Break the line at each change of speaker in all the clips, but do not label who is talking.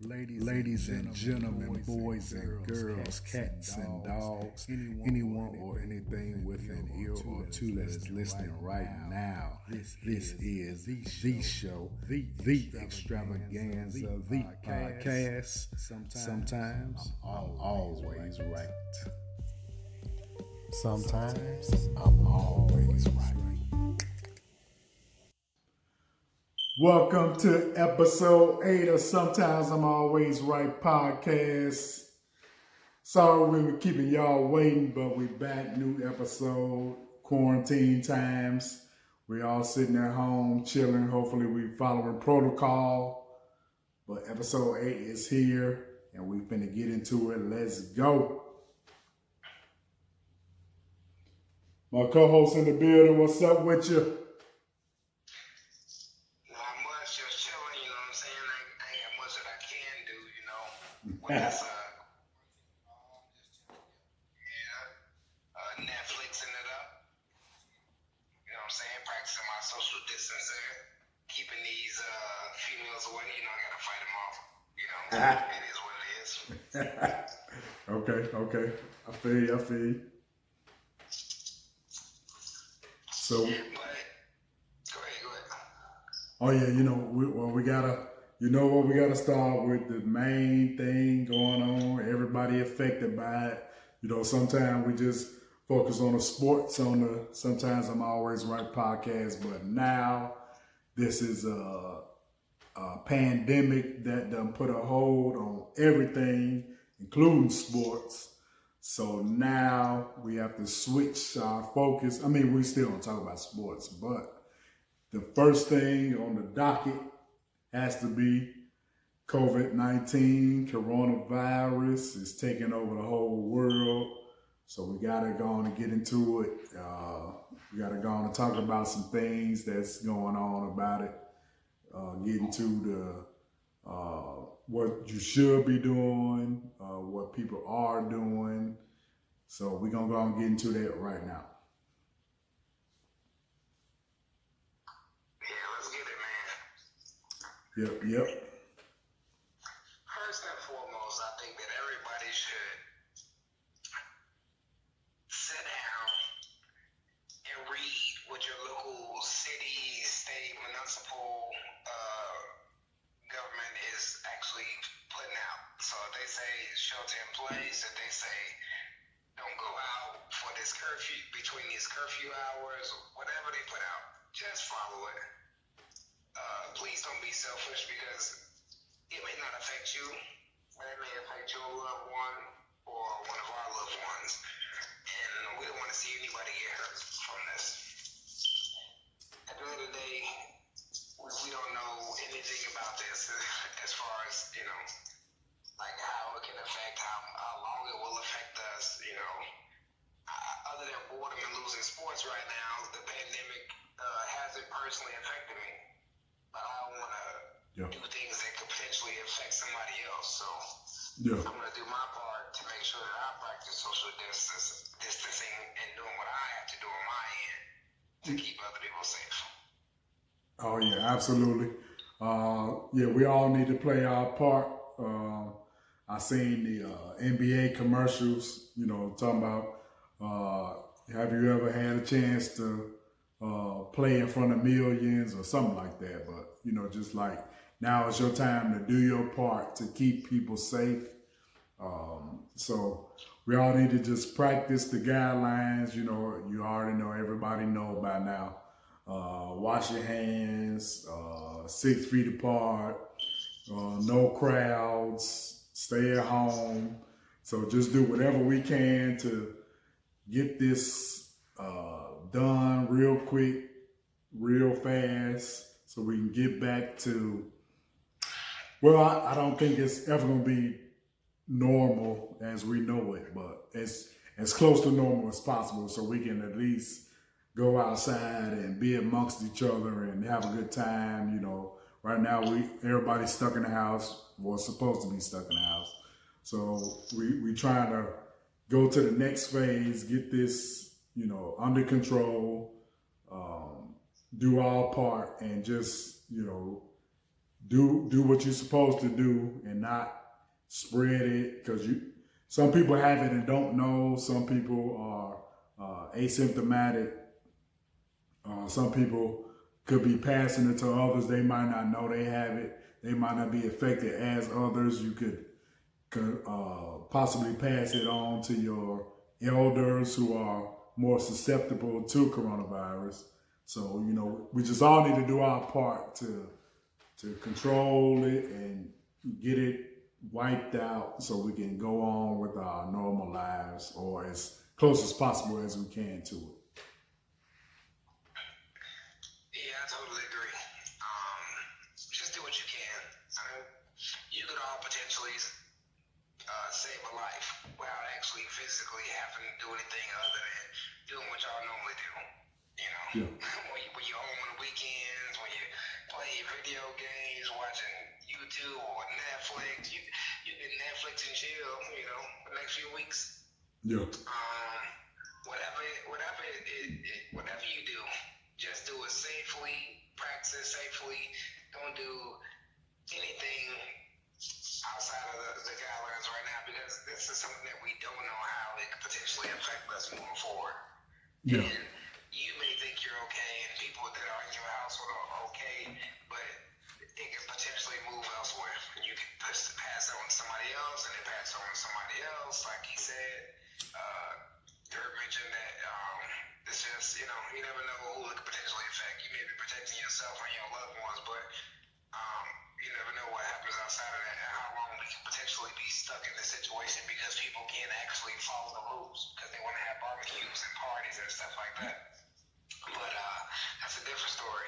Ladies and gentlemen, boys and girls, cats and dogs, anyone or anything with an ear or two that is listening right now. This is the show, the extravaganza, the podcast. Sometimes I'm always right. Sometimes I'm always right.
Welcome to episode 8 of Sometimes I'm Always Right podcast. Sorry we were keeping y'all waiting, but we back, new episode, quarantine times. We all sitting at home, chilling. Hopefully we following protocol. But episode 8 is here, and we finna get into it. Let's go. My co-host in the building, what's up with you?
With Netflixing it up, you know what I'm saying? Practicing my social distancing, keeping these females away. You know, I gotta fight them off. You know, it is what it is.
Okay. I feel you. So,
but go ahead.
Oh yeah, we gotta start with the main thing going on. Everybody affected by it. Sometimes we just focus on the sports on the Sometimes I'm Always Right podcast, but now this is a pandemic that done put a hold on everything, including sports. So now we have to switch our focus. I mean, we still don't talk about sports, but the first thing on the docket has to be COVID-19. Coronavirus is taking over the whole world. So we got to go on and get into it. We got to go on and talk about some things that's going on about it. Get into the what you should be doing, what people are doing. So we're going to go and get into that right now. Yep.
First and foremost, I think that everybody should sit down and read what your local city, state, municipal government is actually putting out. So if they say shelter in place, if they say don't go out for this curfew, between these curfew hours, whatever they put out, just follow it. Please don't be selfish, because it may not affect you, but it may affect your loved one or one of our loved ones. And we don't want to see anybody get hurt from this. At the end of the day, we don't know anything about this as far as, like how it can affect, how long it will affect us, Other than boredom and losing sports right now, the pandemic hasn't personally affected me. But I don't want to do things that could potentially affect somebody else. So I'm going to do my part to make sure that I practice social distancing and doing what I have to do on my end to keep other people safe.
Oh yeah, absolutely. We all need to play our part. I seen the NBA commercials, talking about have you ever had a chance to play in front of millions or something like that. But, just like now it's your time to do your part to keep people safe. So we all need to just practice the guidelines. You already know, everybody know by now. Wash your hands, 6 feet apart, no crowds, stay at home. So just do whatever we can to get this done real quick, real fast, so we can get back to, I don't think it's ever going to be normal as we know it, but as close to normal as possible, so we can at least go outside and be amongst each other and have a good time. Right now everybody's stuck in the house, or supposed to be stuck in the house. So we trying to go to the next phase, get this under control, do our part, and just, do what you're supposed to do and not spread it, because some people have it and don't know. Some people are asymptomatic. Some people could be passing it to others. They might not know they have it. They might not be affected as others. You could possibly pass it on to your elders who are more susceptible to coronavirus. So, we just all need to do our part to control it and get it wiped out so we can go on with our normal lives, or as close as possible as we can to it.
Yeah, I totally agree. Just do what you can. I mean, you could all potentially save a life without actually physically having to do anything other than doing what y'all normally do.
Yeah.
When you're home on the weekends, when you play video games, watching YouTube or Netflix, you can Netflix and chill, the next few weeks.
Yeah.
Whatever you do, just do it safely, practice it safely. Don't do anything outside of the guidelines right now, because this is something that we don't know how it could potentially affect us moving forward.
Yeah.
And you may think you're okay, and people that are in your household are okay, but it can potentially move elsewhere. And you can pass it on to somebody else, and then pass it on to somebody else. Like he said, Dirk mentioned that it's just, you never know who it could potentially affect. You may be protecting yourself and your loved ones, but you never know what happens outside of that, and how long we can potentially be stuck in this situation because people can't actually follow the rules because they want to have barbecues and parties and stuff like that. But that's a different story.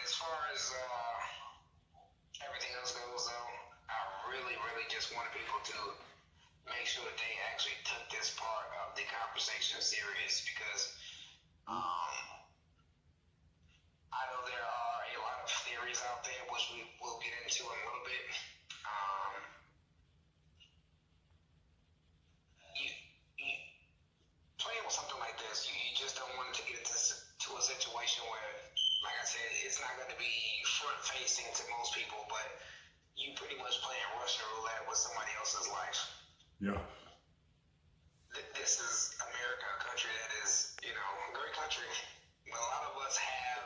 As far as everything else goes, though, I really, really just wanted people to make sure that they actually took this part of the conversation serious, because I know there are a lot of theories out there, which we will get into in a little bit. You playing with something like this, you just don't want it to get into a situation where, like I said, it's not going to be front facing to most people, but you pretty much playing Russian roulette with somebody else's life.
Yeah.
This is America, a country that is, a great country. But a lot of us have,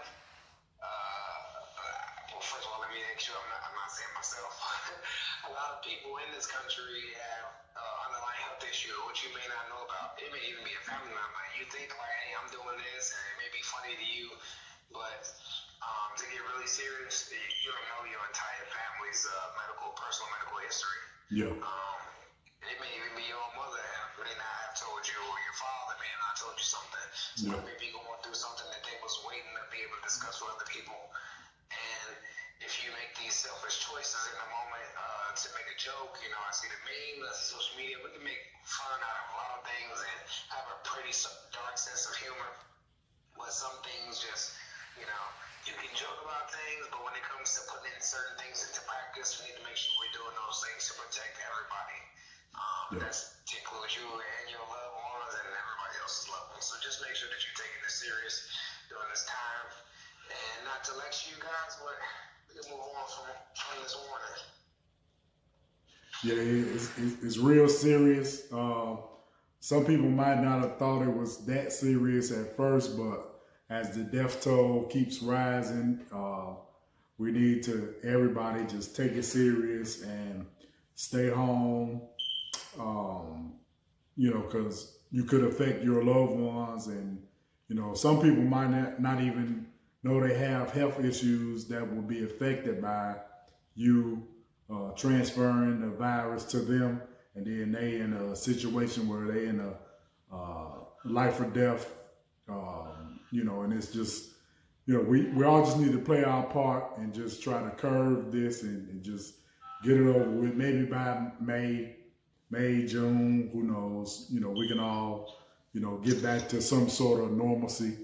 well, first of all, let me make sure I'm not saying myself. A lot of people in this country have underlying health issue, which you may not know about. It may even be a family member. You think like, hey, I'm doing this, and it may be funny to you, but to get really serious, you don't know your entire family's personal medical history.
Yeah.
It may even be your own mother may not have told you, or your father may have not told you something. Somebody may be going through something that they was waiting to be able to discuss with other people. And if you make these selfish choices in the moment to make a joke, I see the memes, I see social media, we can make fun out of a lot of things and have a pretty dark sense of humor. But some things just, you can joke about things, but when it comes to putting in certain things into practice, we need to make sure we're doing those things to protect everybody. That's to include you and your loved ones and everybody else's loved ones. So just make sure that you're taking this serious during this time. And not to lecture you guys, but we can move on from this warning.
Yeah, it's real serious. Some people might not have thought it was that serious at first, but as the death toll keeps rising, we need to, everybody just take it serious and stay home, because you could affect your loved ones. And, some people might not even know they have health issues that will be affected by you transferring the virus to them. And then they in a situation where they in a life or death, and it's just, we all just need to play our part and just try to curb this and just get it over with. Maybe by May, June, who knows, we can all, get back to some sort of normalcy.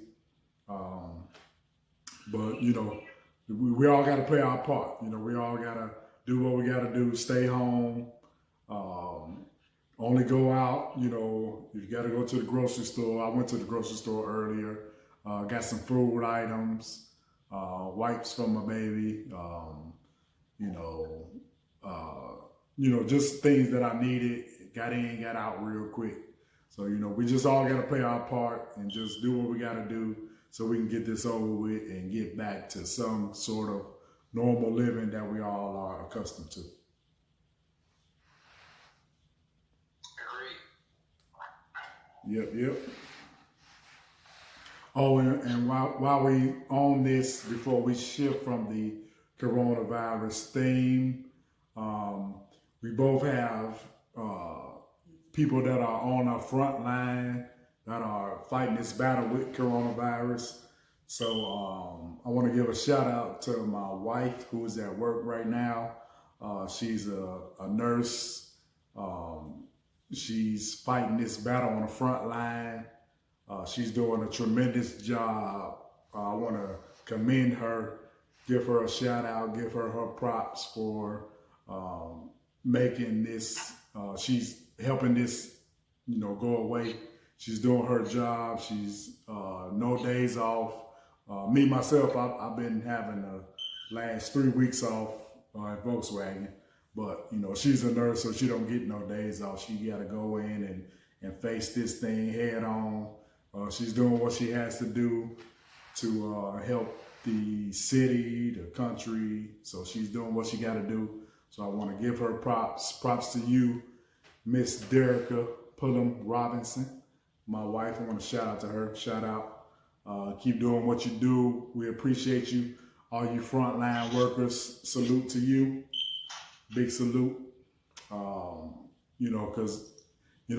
But, we all got to play our part. We all got to do what we got to do, stay home. Only go out, if you got to go to the grocery store. I went to the grocery store earlier, got some food items, wipes for my baby, you know, just things that I needed. Got in, got out real quick. So, we just all got to play our part and just do what we got to do so we can get this over with and get back to some sort of normal living that we all are accustomed to. Yep. Oh, and while we on this, before we shift from the coronavirus theme, we both have people that are on our front line that are fighting this battle with coronavirus. So I want to give a shout out to my wife who is at work right now. She's a nurse. She's fighting this battle on the front line. She's doing a tremendous job. I want to commend her, give her a shout out, give her props for making this. She's helping this, go away. She's doing her job. She's no days off. Me, myself, I've been having the last 3 weeks off at Volkswagen. But, she's a nurse, so she don't get no days off. She got to go in and face this thing head on. She's doing what she has to do to help the city, the country. So she's doing what she got to do. So I want to give her props. Props to you, Miss Derica Pullum Robinson, my wife. I want to shout out to her. Shout out. Keep doing what you do. We appreciate you. All you frontline workers, salute to you. Big salute. Because,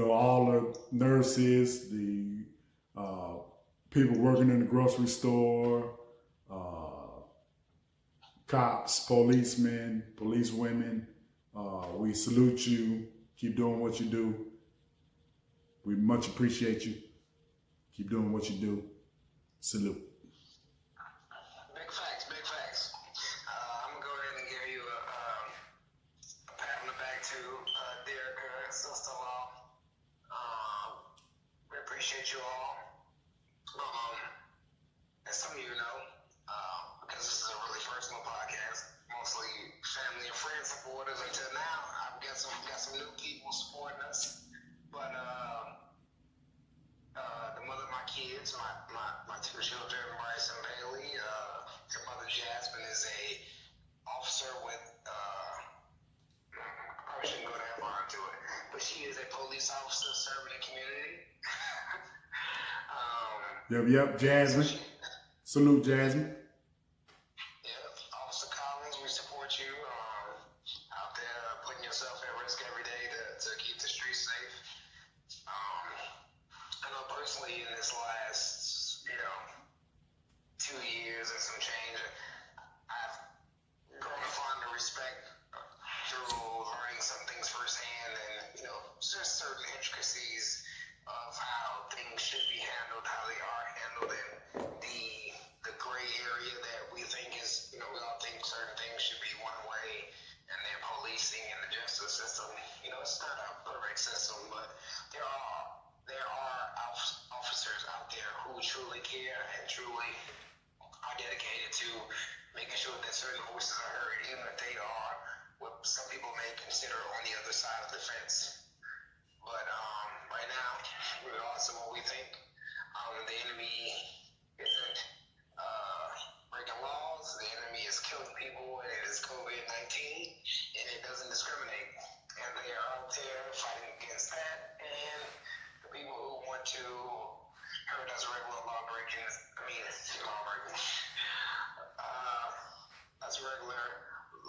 all the nurses, the people working in the grocery store, cops, policemen, policewomen, we salute you. Keep doing what you do. We much appreciate you. Keep doing what you do. Salute.
Big facts. I'm going to go ahead and give you a pat on the back to Derek, sister-in-law. We appreciate you all. As some of you know, because this is a really personal podcast, mostly family and friends supporters until now. I've got some new people supporting us, but the mother of my kids, my two children, Bryce and Bailey, their mother Jasmine is a officer with I probably shouldn't go that far into it, but she is a police officer serving the community.
Yep, Jasmine. Salute, Jasmine.
Yeah, Officer Collins, we support you out there putting yourself at risk every day to keep the streets safe. I know personally in this last, 2 years and some change, I've grown a fond of respect through learning some things firsthand and, just certain intricacies of how things should be handled, how they are handled, and the gray area that we think is, we all think certain things should be one way, and then policing and the justice system, it's not a perfect system, but there are officers out there who truly care and truly are dedicated to making sure that certain voices are heard, even if they are what some people may consider on the other side of the fence. But right now, regardless of what we think, the enemy isn't breaking laws. The enemy is killing people, and it is COVID-19, and it doesn't discriminate. And they are out there fighting against that. And the people who want to hurt us regular us regular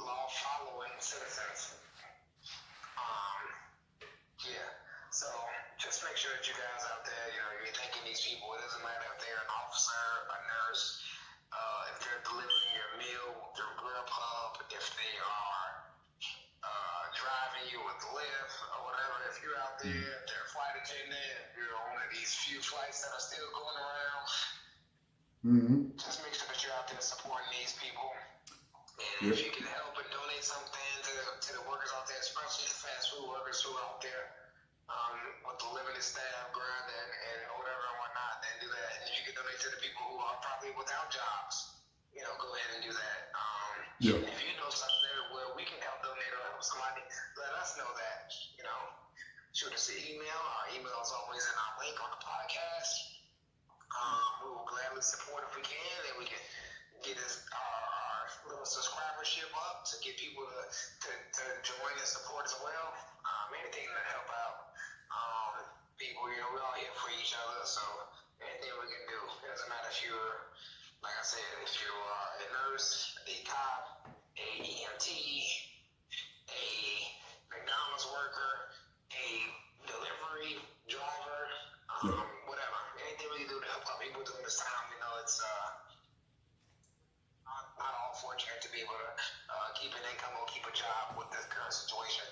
law-following citizens. So just make sure that you guys out there, you're thanking these people. It doesn't matter if they're an officer, a nurse, if they're delivering your meal through Grubhub, if they are driving you with Lyft or whatever. If you're out there, if they're a flight attendant, if you're on one of these few flights that are still going around, just make sure that you're out there supporting these people. And if you can help and donate something to the workers out there, especially the fast food workers who are out there, with the limited staff, grind and whatever and whatnot, then do that. And if you can donate to the people who are probably without jobs, go ahead and do that.
Yeah.
If you know something there where we can help donate or help somebody, let us know that. Shoot us an email. Our email is always in our link on the podcast. We will gladly support if we can, and we can get our little subscribership up to get people to join and support as well. Anything to help out people. We're all here for each other, so anything we can do. It doesn't matter if you're, like I said, if you are a nurse, a cop, a EMT, a McDonald's worker, a delivery driver, whatever. Anything we can do to help out people during this time, it's not all fortunate to be able to keep an income or keep a job with this current situation.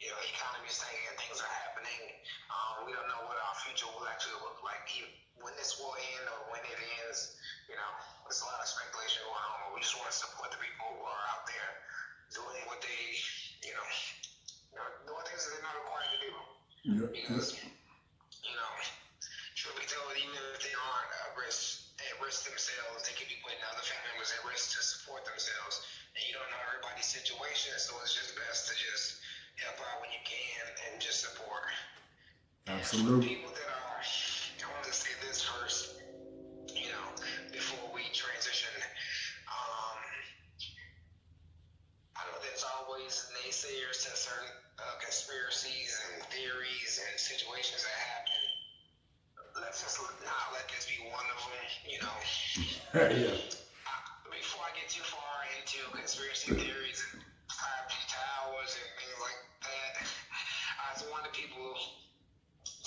Economy is saying things are happening. We don't know what our future will actually look like, when this will end or when it ends. There's a lot of speculation going on. We just want to support the people who are out there doing what they, doing things that they're not required to do.
Yeah.
Because, truth be told, even if they aren't at risk themselves, they could be putting other family members at risk to support themselves. And you don't know everybody's situation, so it's just best to just help out when you can and just support.
Absolutely.
People that are, I want to say this first, before we transition. I know there's always naysayers to certain conspiracies and theories and situations that happen. Let's just not let this be one of them,
Yeah.
Before I get too far into conspiracy theories and 5G towers and things like that, I just want the people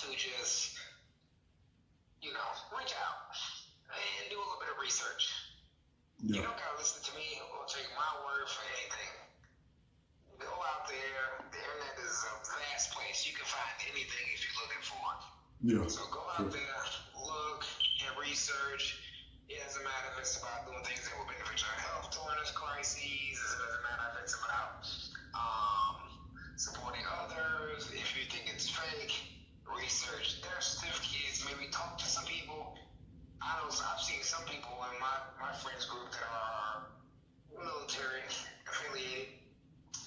to just, reach out and do a little bit of research.
Yeah.
You don't gotta listen to me or take my word for anything. Go out there. The internet is a vast place. You can find anything if you're looking for it.
Yeah.
So go out there, look and research. It doesn't matter if it's about doing things that will benefit your health during this crisis. It doesn't matter if it's about supporting others. If you think it's fake, research their certificates. Maybe talk to some people. I've seen some people in my friends group that are military affiliated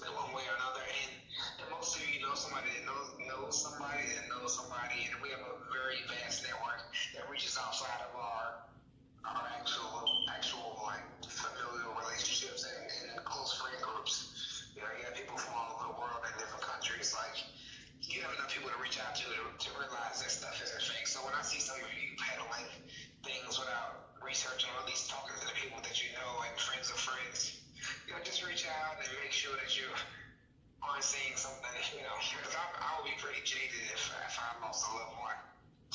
in one way or another, and most of you know somebody that knows somebody that knows somebody, and we have a very vast network that reaches outside of our actual like familial relationships and close friend groups. You have people from all over the world in different countries. Like, you have enough people to reach out to realize that stuff isn't fake. So when I see some of you peddling things without researching or at least talking to the people that you know and friends of friends, just reach out and make sure that you aren't saying something, because I would be pretty jaded if I lost a loved one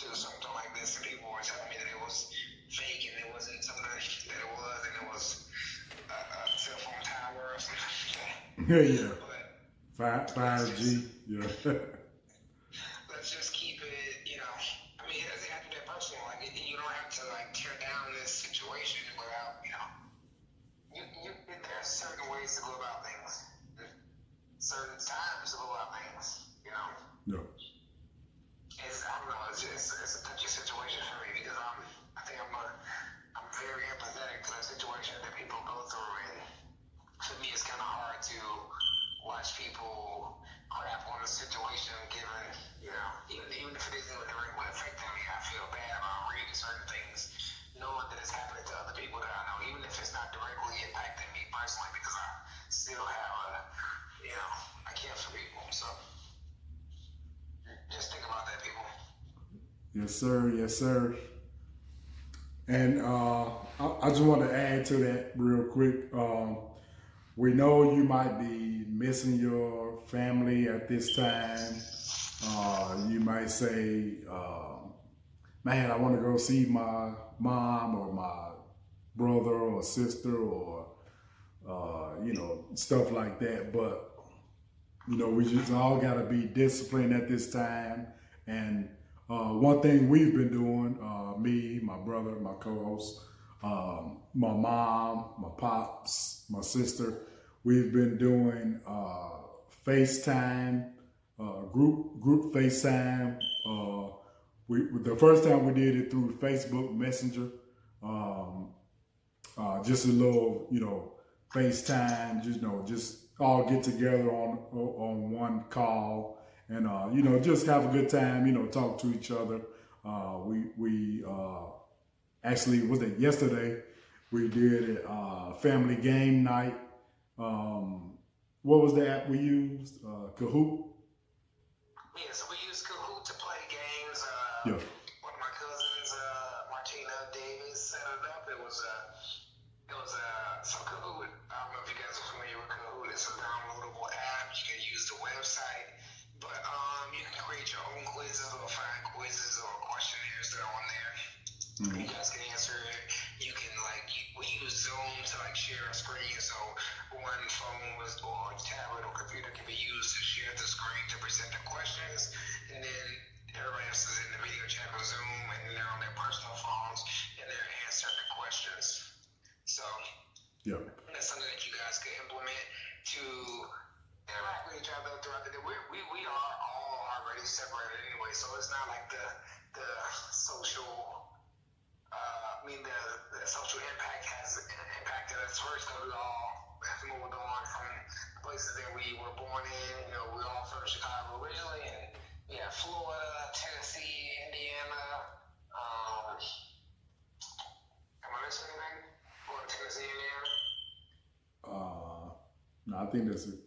to something like this and people were telling me that it was fake and it wasn't something that it was, and it was a cell phone tower or something like that.
Yeah.
But
5G. Yeah.
let's just keep it, it doesn't have to be that personal. Like, you don't have to tear down this situation without, there's certain ways to go about things, certain times to go about things,
Yeah.
I don't know, it's a touchy situation for me because I think I'm very empathetic to the situation that people go through, and for me it's kind of hard to watch people crap on the situation given, even if it isn't directly affecting me, I feel bad about reading certain things, knowing that it's happening to other people that I know, even if it's not directly impacting me personally, because I still have I care for people. So just think about that, people.
Yes, sir. Yes, sir. And I just want to add to that real quick. We know you might be missing your family at this time. You might say, man, I want to go see my mom or my brother or sister or, stuff like that. But, we just all got to be disciplined at this time. And one thing we've been doing, me, my brother, my co-host, my mom, my pops, my sister, we've been doing FaceTime, group FaceTime. The first time we did it through Facebook Messenger, just a little, FaceTime, just all get together on one call and, just have a good time, talk to each other. We actually, was it yesterday? We did a family game night. What was the app we used? Kahoot?
Yeah, so we used Kahoot to play games.
Yeah.
One of my cousins, Martina Davis, set it up. It was so Kahoot. I don't know if you guys are familiar with Kahoot. It's a downloadable app. You can use the website, but you can create your own quizzes or find quizzes or questionnaires that are on there. Mm-hmm. You guys can answer it. You can we use Zoom to share a screen, so one phone or tablet or computer can be used to share the screen to present the questions, and then everybody else is in the video chat on Zoom, and they're on their personal phones, and they're answering the questions. So that's something that you guys could implement to interact with each other throughout the day. We are all already separated anyway, so it's not like the social. The social impact has impacted us first because we all have moved on from places that we were born in. We're all from Chicago originally, and Florida, Tennessee, Indiana. Am I missing anything? Florida, Tennessee, Indiana?
No, I think that's it.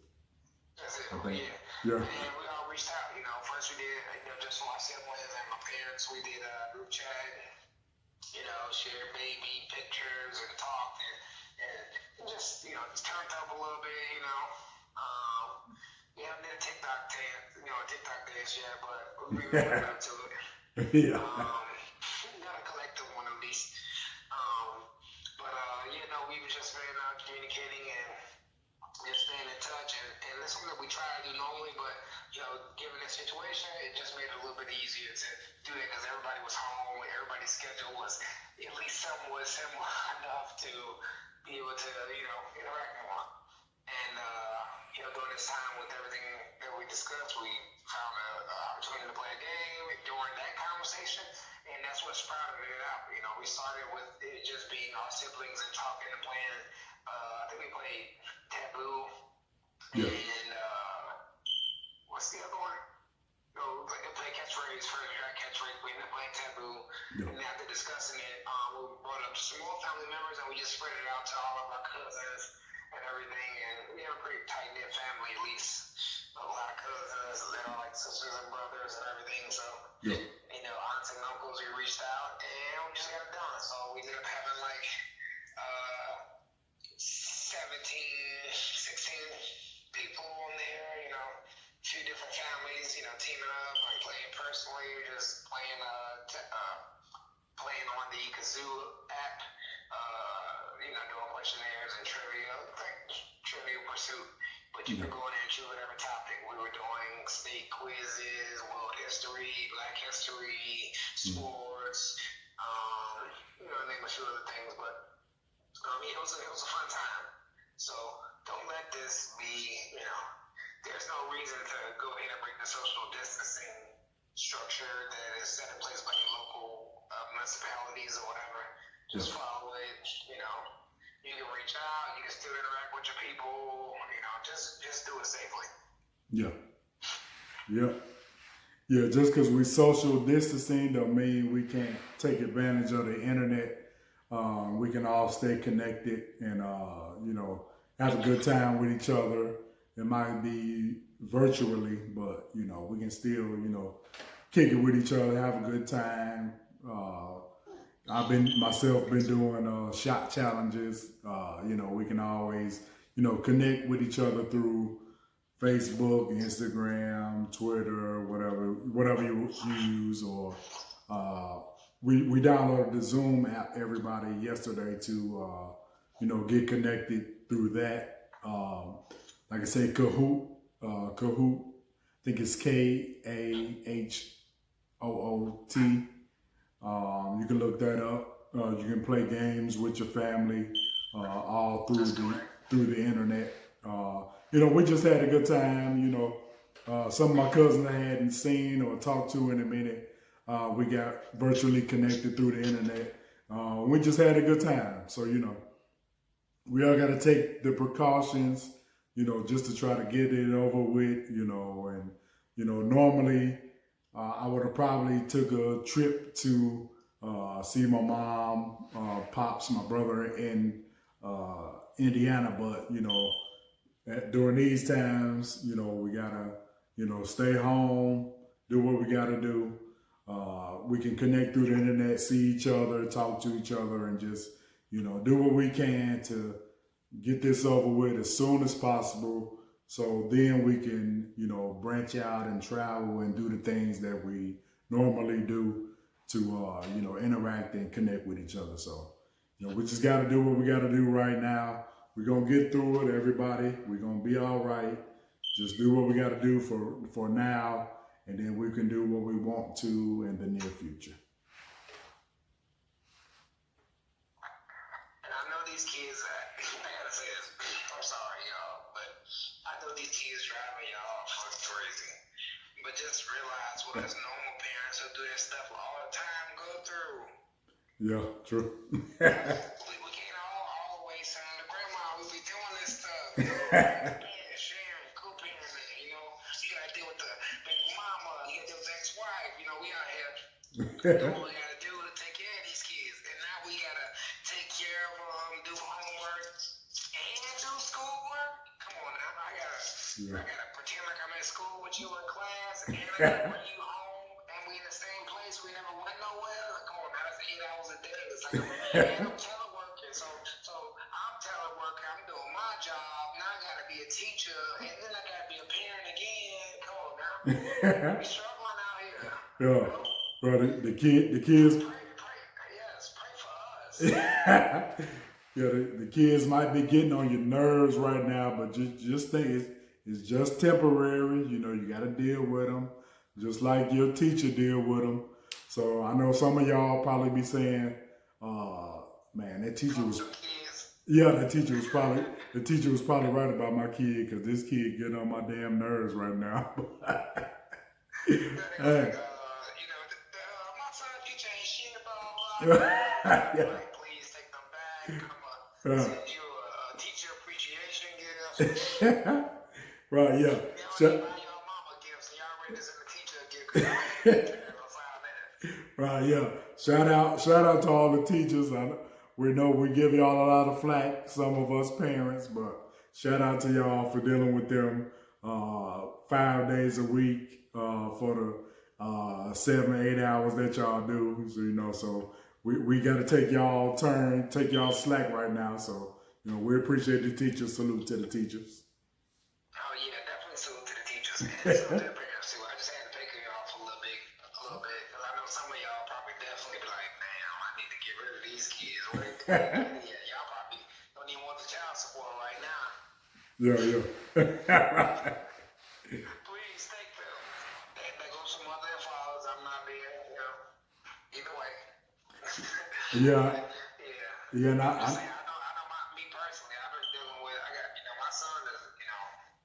That's it.
Okay.
Yeah. And we all reached out. First we did, just for my siblings and my parents, we did a group chat. Share baby pictures and talk and just, it's turned up a little bit, did a TikTok dance yet, but we're going up to it.
Yeah.
Got a collective one at least. We've just been communicating and just staying in touch, and that's something that we try to do normally, but given the situation, it just made it a little bit easier to do it because everybody was home, everybody's schedule was at least somewhat similar enough to be able to interact more. And during this time with everything that we discussed, we found an opportunity to play a game during that conversation, and that's what sprouted it out. We started with it just being our siblings and talking and playing. I think we played Taboo.
Yeah.
And what's the other one? Play catchphrase first. We got catchphrase. We ended up playing Taboo. Yeah. And after discussing it, we brought up some more family members, and we just spread it out to all of our cousins and everything. And we have a pretty tight knit family, at least. A lot of cousins, they're like sisters and brothers and everything. So, aunts and uncles, we reached out, and we just got it done. So we ended up having 16 people on there, a few different families, teaming up and playing personally, just playing playing on the Kazoo app, doing questionnaires and trivia, like Trivial Pursuit. But you can go in there and choose whatever topic. We were doing state quizzes, world history, black history, sports, name a few other things. But it was a fun time. So don't let this be, there's no reason to go ahead and break the social distancing structure that is set in place by your local municipalities or whatever. Just follow it, you can reach out, you can still interact with your people, just do it safely.
Yeah, just because we social distancing don't mean we can't take advantage of the internet. We can all stay connected and, have a good time with each other. It might be virtually, but, we can still, kick it with each other, have a good time. I've been doing shot challenges. We can always, connect with each other through Facebook, Instagram, Twitter, whatever you use, or we downloaded the Zoom app, everybody, yesterday to get connected through that. Like I say, Kahoot. I think it's KAHOOT. You can look that up. You can play games with your family, all through the internet. We just had a good time. Some of my cousins I hadn't seen or talked to in a minute. We got virtually connected through the internet. We just had a good time. So, we all got to take the precautions, just to try to get it over with, and, normally I would have probably took a trip to see my mom, pops, my brother in Indiana, but, during these times, we gotta, stay home, do what we gotta do. We can connect through the internet, see each other, talk to each other, and just, do what we can to get this over with as soon as possible. So then we can, branch out and travel and do the things that we normally do to, interact and connect with each other. So, we just got to do what we got to do right now. We're going to get through it, everybody. We're going to be all right. Just do what we got to do for now, and then we can do what we want to in the near future.
And I know these kids, I gotta say this, I'm sorry, y'all, but I know these kids driving y'all fucking crazy. But just realize what us normal parents who do this stuff all the time go through.
Yeah, true.
we can't always send the grandma, we be doing this stuff, sharing, co-parenting, you gotta deal with the baby mama, you gotta deal with the ex-wife, we out here doing what we gotta do to take care of these kids. And now we gotta take care of them, do homework, and do schoolwork. Come on now, I gotta pretend like I'm at school with you in class, and I gotta bring you home, and we in the same place, we never went nowhere. Come on now, that's 8 hours a day. It's like I'm teleworking, so I'm teleworking, I'm doing my job, now I gotta be a teacher, and then I gotta be a parent again. Come on now, we struggling out here.
Yeah, bro, the kids.
Pray for us.
Yeah, the kids might be getting on your nerves right now, but just think it's just temporary. You got to deal with them, just like your teacher deal with them. So I know some of y'all probably be saying, "Man, that teacher was." Yeah, the teacher was probably right about my kid, because this kid getting on my damn nerves right now. Hey.
My son teacher ain't shit about like, please take them back. I'm gonna send you a teacher appreciation gift.
Right, yeah.
Y'all buy your mama gifts, and y'all ready to send a teacher a gift.
Right, yeah. Shout out to all the teachers. We know we give y'all a lot of flack, some of us parents, but shout out to y'all for dealing with them 5 days a week for the 7-8 hours that y'all do. So so we got to take y'all slack right now. So we appreciate the teachers. Salute to the teachers.
Oh yeah, definitely salute to the teachers and salute to the parents too. I just had to pick you off a little bit, because I know some of y'all probably definitely be like, damn, I need to get rid of these kids. Yeah, y'all probably don't even want the child support right now.
Yeah.
Please take them. They go some other fathers. I'm not there. Either way.
Yeah.
Yeah. I know me personally. I've been dealing with. I got my son is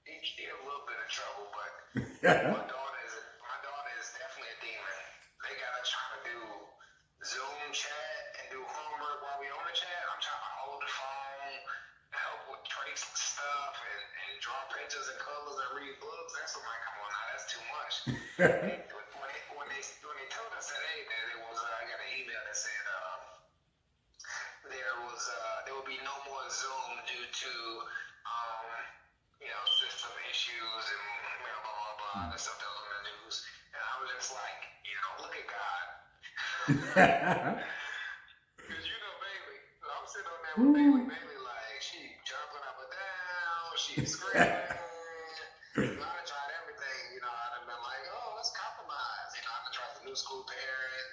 he's a little bit of trouble, but my daughter is definitely a demon. They gotta try to do Zoom chat and do homework while we on the chat. I'm trying to hold the phone, help with trace stuff, and draw pictures and colors and read books. That's like, come on now, that's too much. When they told us that, hey, there was I got an email that said there would be no more Zoom due to system issues and blah blah blah and stuff that was on the news. And I was just like, look at God. Because Bailey, I'm sitting on there with Bailey like she jumping up and down, she's screaming. I done tried everything, I done been like, oh, let's compromise. I done tried the new school parent,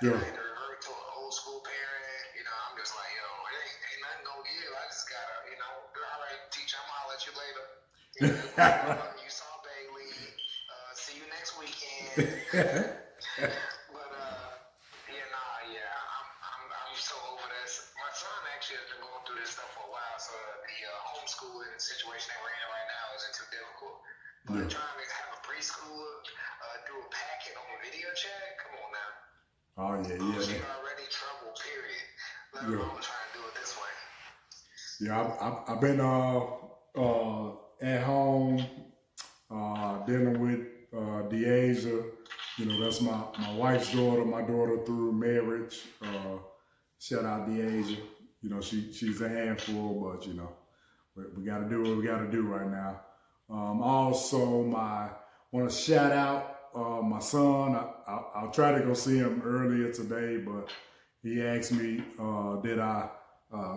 and then I had to revert to an old school parent. I'm just like, yo, ain't nothing gonna give. I just gotta, all right, teacher, I'm gonna holler at you later. You saw Bailey. See you next weekend. But I'm so over this. My son actually has been going through this stuff for a while, so the homeschooling situation that we're in right now isn't too difficult. But trying to have a preschooler do a packet on video chat, come on now.
Oh yeah.
She already trouble, period. Let alone trying to do it this way.
Yeah, I've been at home dealing with Deasia. You know, that's my wife's daughter, my daughter through marriage. Shout out Deasia. You know, she's a handful, but you know, we got to do what we got to do right now. Also, I want to shout out my son. I'll try to go see him earlier today, but he asked me, did I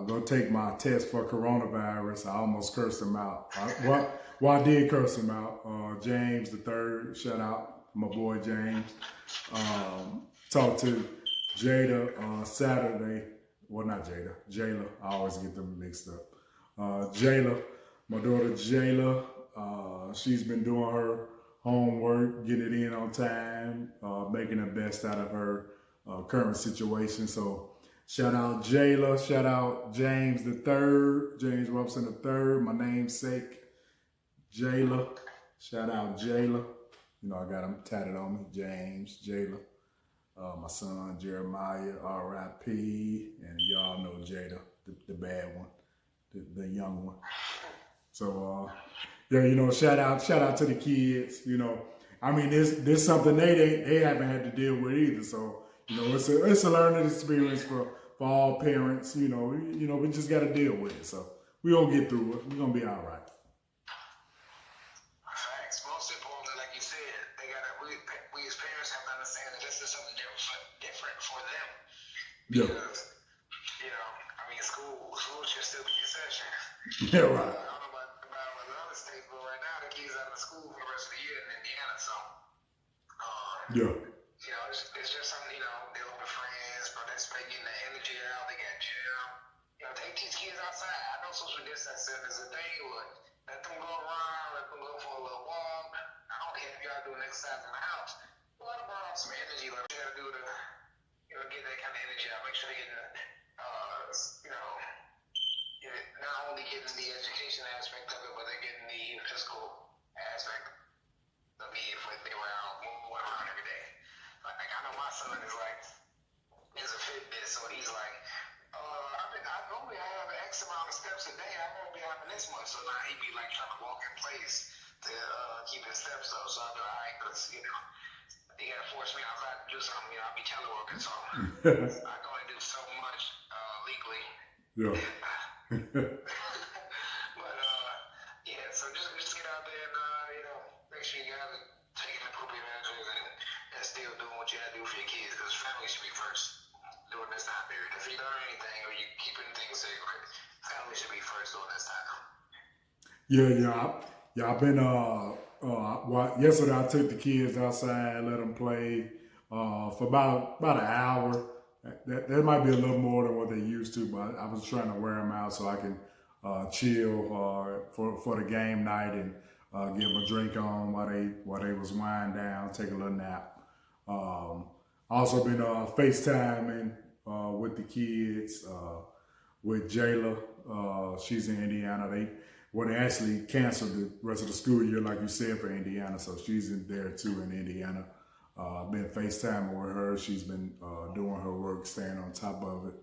go take my test for coronavirus? I almost cursed him out. I did curse him out. James the third, shout out my boy James. Talked to Jada Saturday. Well, not Jada, Jayla. I always get them mixed up. Jayla, my daughter Jayla, she's been doing her homework, getting it in on time, making the best out of her current situation. So shout out Jayla, shout out James the third, James Robson the third, my namesake, Jayla. Shout out Jayla. You know, I got him tatted on me, James, Jayla. My son Jeremiah, R.I.P. And y'all know Jada, the bad one, the young one. So yeah, you know, shout out to the kids. You know, I mean, this something they haven't had to deal with either. So you know, it's a learning experience for all parents. You know, we just got to deal with it. So we gonna get through it. We're gonna be all right.
Facts. Most importantly, like you said, we as parents have to understand that this is something different for them.
Yeah.
Because, you know, I mean, school should still be in session.
Yeah, right.
I don't know about other states, but right now the kids out of school for the rest of the year in Indiana. So,
Yeah.
you know, it's just something, you know, dealing with friends, participating in the energy out. They got gym. You know, take these kids outside. I know social distancing is a thing, but let them go around, let them go for a little walk. I don't care if y'all doing exercise in the house. Let them burn off some energy. Let them gotta do to, you know, get that kind of energy out. Make sure they're getting, you know, not only getting the education aspect of it, but they're getting the physical aspect of it if they were out moving around every day. Like I know my son is a fitness, so he's like, I normally have X amount of steps a day. I won't be having this much, so now he be like trying to walk in place to keep his steps up. So I'll be like, all right, because you know, he gotta force me outside to do something. You know, I'll be teleworking, so I can only do so much legally.
Yeah.
But yeah, so just get out there and you know, make sure you guys are taking appropriate measures and still doing what you gotta do for your kids, because family should be first during this time period. If you learn anything or you keeping things sacred, family should be first during this time.
Yeah. I've been yesterday I took the kids outside, let them play for about an hour. That might be a little more than what they used to, but I was trying to wear them out so I can chill for the game night and give them a drink on while they was winding down, take a little nap. Also been FaceTiming with the kids, with Jayla. She's in Indiana. They actually canceled the rest of the school year, like you said, for Indiana, so she's in there too in Indiana. Been FaceTiming with her. She's been doing her work, staying on top of it.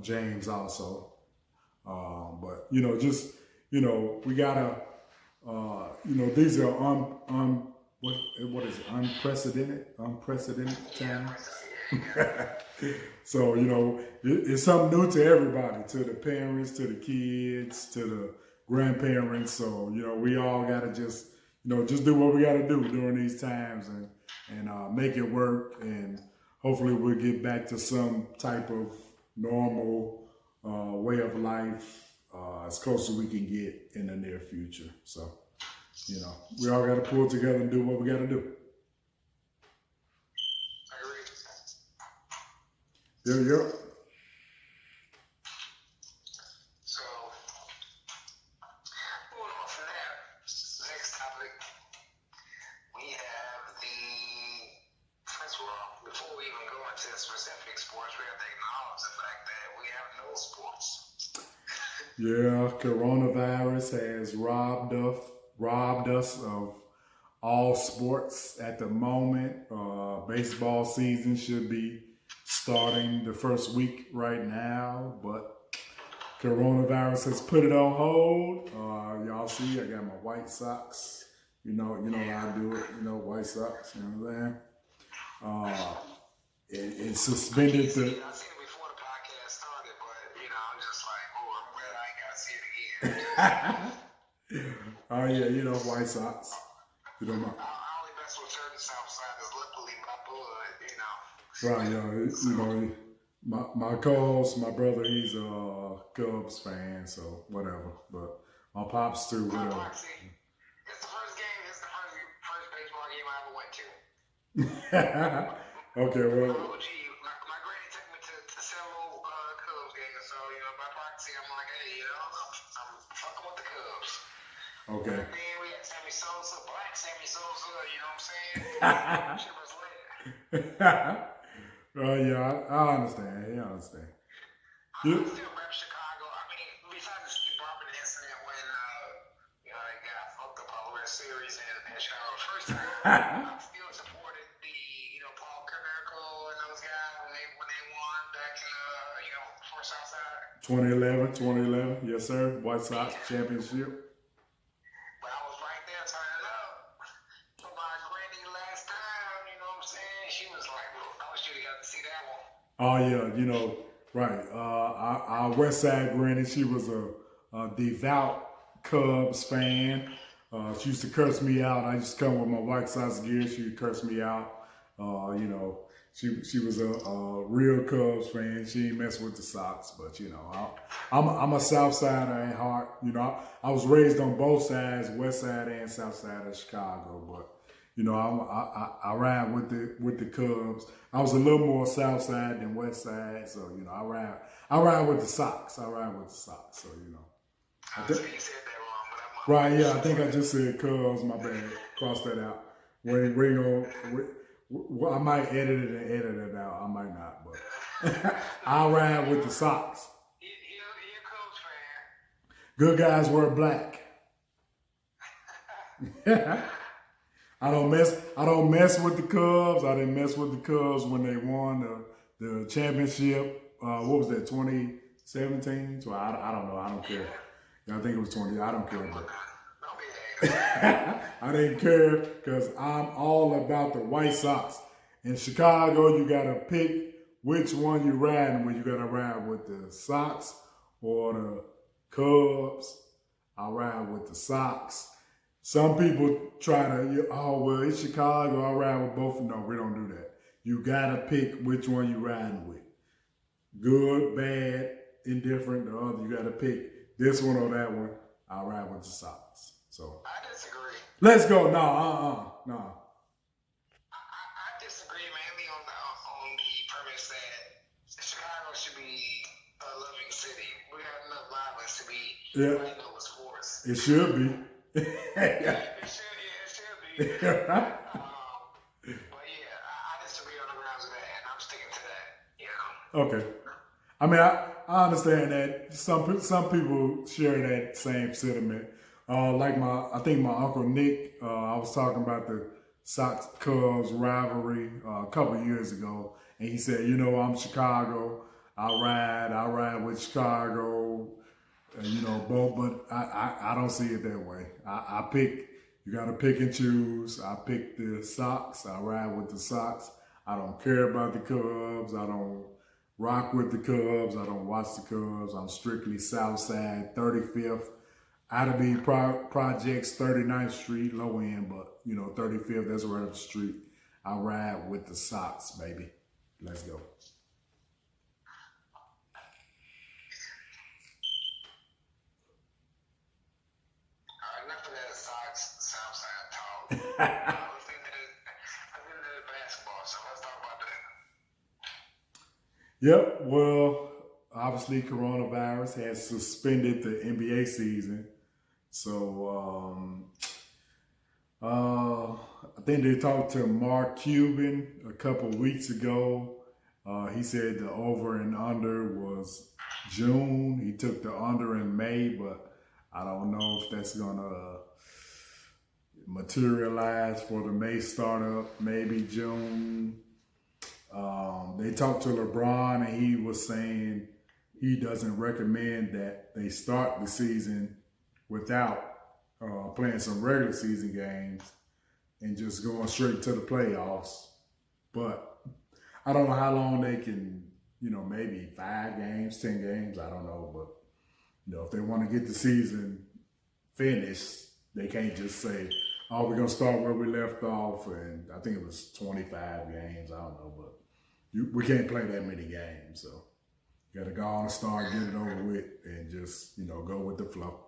James also. But, you know, just, you know, we gotta, you know, these are what is it? Unprecedented times. So, you know, it's something new to everybody, to the parents, to the kids, to the grandparents. So, you know, we all gotta just, you know, just do what we gotta do during these times and make it work. And hopefully we'll get back to some type of normal way of life as close as we can get in the near future. So, you know, we all got to pull together and do what we got to do. Yeah.
So, moving on from that, next topic, we have first of all, before we even go into specific sports, we have to acknowledge the fact that we have no sports.
Yeah, coronavirus has robbed us of all sports at the moment. Baseball season should be starting the first week right now, but Coronavirus has put it on hold. Y'all see, I got my White Sox. You know how I do it. White Sox. You know what I'm saying? It suspended the.
I seen it before the podcast started, but I'm just like, oh, I'm glad I ain't got to see it again.
Oh yeah, White Sox.
I only mess with certain Southsiders. Luckily, my blood,
Right, my Cubs, my brother, he's a Cubs fan, so whatever. But my pops too, whatever.
It's the first game. It's the first baseball game I ever went to.
Okay, well.
Oh, gee, my granny took me to several Cubs games, so by proxy, I'm like, hey, I'm fucking with the Cubs.
Okay.
Back then we had Sammy Sosa, Black Sammy Sosa. You know what I'm saying? Shit was lit.
Yeah, I understand. I understand.
I still rep Chicago. I mean, besides the Steve Barber incident when I got fucked up all the World Series in Chicago the first time, I still supported the Paul Miracle and those guys when they won back for Southside.
2011, yes sir. White Sox championship.
But I was right there turning up for my granny last time. You know what I'm saying? She was like, I wish you'd got to see that one.
Oh yeah, right. Our West Side granny, she was a devout Cubs fan. She used to curse me out. I used to come with my White Sox gear. She would curse me out. She was a real Cubs fan. She didn't mess with the Sox, but I'm a South Sider at heart. I was raised on both sides, West Side and South Side of Chicago, but I ride with the Cubs. I was a little more South Side than West Side, so I ride with the Sox. So
I think you said that wrong, but I'm
right, yeah. I think I just said Cubs. My bad. Cross that out. I might edit it out. I might not, but I'll ride with the Sox.
You're a Cubs fan.
Good guys wear black. I don't mess with the Cubs. I didn't mess with the Cubs when they won the championship. What was that, 2017? So I don't know. I don't care. I think it was 20. I don't care. But I didn't care because I'm all about the White Sox. In Chicago, you got to pick which one you riding with. You got to ride with the Sox or the Cubs. I ride with the Sox. Some people try to, it's Chicago, I ride with both. No, we don't do that. You got to pick which one you riding with. Good, bad, indifferent, the other. You got to pick this one or that one. I ride with the Sox. So
I disagree.
Let's go. No.
I disagree mainly on the premise that Chicago should be a loving city. We got enough violence to be right over sports.
It should be.
It should be. But yeah, I disagree on the grounds of that, and I'm sticking to that.
Okay. I mean, I understand that some people share that same sentiment. I think my Uncle Nick, I was talking about the Sox Cubs rivalry a couple of years ago, and he said, I'm Chicago. I ride with Chicago. Both, but I don't see it that way. I pick. You got to pick and choose. I pick the Sox. I ride with the Sox. I don't care about the Cubs. I don't rock with the Cubs. I don't watch the Cubs. I'm strictly South Side, 35th. Ida Projects, 39th Street, low end, but 35th, that's right up the street. I ride with the Sox, baby. Let's go.
Enough of that Sox Southside talk. Let's get into basketball, so let's talk about that.
Yep, well, obviously coronavirus has suspended the NBA season. So I think they talked to Mark Cuban a couple of weeks ago. He said the over and under was June. He took the under in May, but I don't know if that's going to materialize for the May startup, maybe June. They talked to LeBron and he was saying he doesn't recommend that they start the season without playing some regular season games and just going straight to the playoffs. But I don't know how long they can, maybe 5 games, 10 games, I don't know. But, if they want to get the season finished, they can't just say, oh, we're going to start where we left off. And I think it was 25 games, I don't know. But we can't play that many games. So you got to go on and start, get it over with, and just, go with the flow.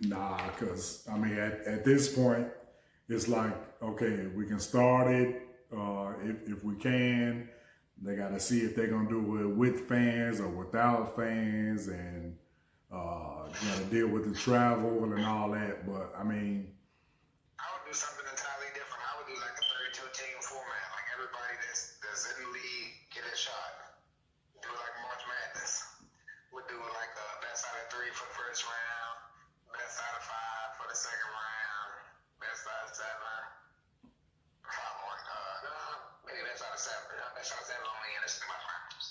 Nah, because, at this point, it's like, okay, we can start it if we can. They got to see if they're going to do it with fans or without fans, and you got to deal with the travel and all that. But,
I would do something entirely different. I would do like a 32-team format. Like everybody that's in the league get a shot. Do like March Madness. Would do like a best out of 3 for the first round. Best out of 5 for the second round. Best out of 7. Maybe best out of 7. Best out of 7 only in the semifinals.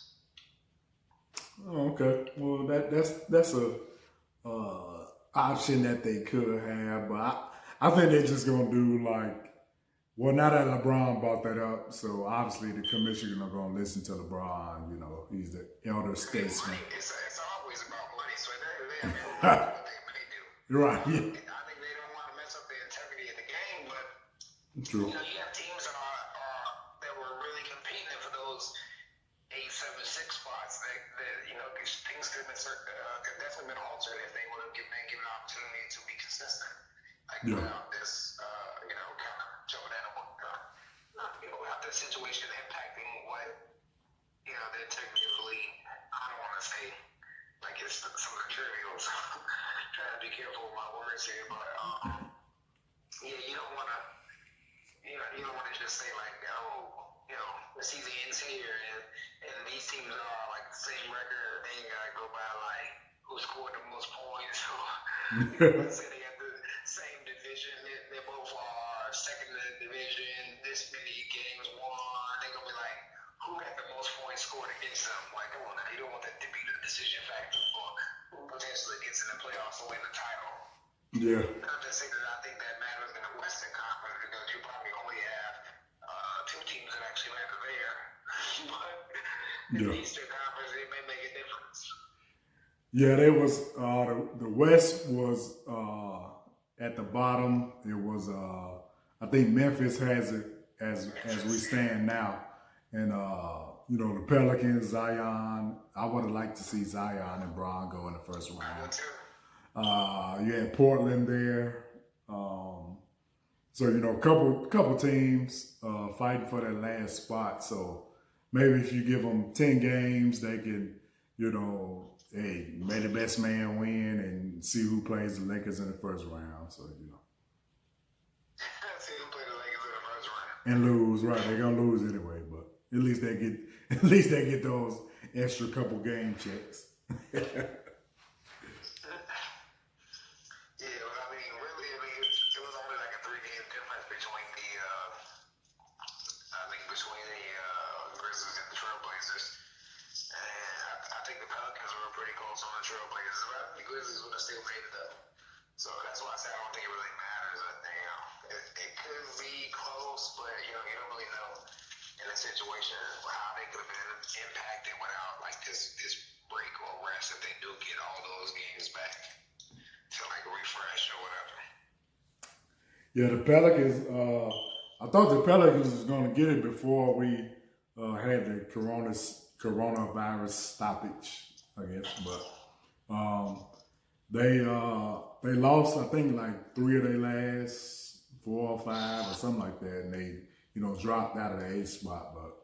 Oh, okay. Well, that's a option that they could have, but I think they're just gonna do like. Well, now that LeBron brought that up, so obviously the commissioner are gonna listen to LeBron. He's the elder statesman.
It's always about money, so they what they may do.
Right. Yeah.
I think they don't want to mess up the integrity of the game, but
true.
You have teams that were really competing for those 8, 7, 6 spots. That things could have definitely been altered if they would have been given an opportunity to be consistent. Like without this, kind of jumping in without this situation impacting what the integrity of the league. I don't want to say like it's some of the trivials. Trying to be careful with my words here, but you don't want to. You don't want to just say like, the season ends here, and these teams are like the same record. They ain't gotta go by like who scored the most points. Let's say they have the same division. They both are second in the division. This many games won. They gonna be like, who got the most points scored against them? Like, come on now, you don't want that to be the decision factor for who potentially gets in the playoffs to win the title.
Yeah.
Not to say that I think that matters in the Western Conference, because you probably only have 2 teams that actually matter there. But in the Eastern Conference, it may make a difference.
Yeah, there was the West was at the bottom. It was I think Memphis has it as we stand now, and the Pelicans, Zion. I would have liked to see Zion and Bron go in the first round.
I would too.
You had Portland there. So, couple teams fighting for that last spot. So maybe if you give them 10 games, they can, hey, may the best man win and see who plays the Lakers in the first round. So,
See who play the Lakers in the first round.
And lose, right. They're going to lose anyway, but at least they get those extra couple game checks.
Situation how they could have been impacted without like this break or rest if they do get all those games back to like refresh or whatever.
Yeah, the Pelicans. I thought the Pelicans was going to get it before we had the coronavirus stoppage, I guess. But they lost, I think, like 3 of their last 4 or 5 or something like that, and they dropped out of the 8th spot. But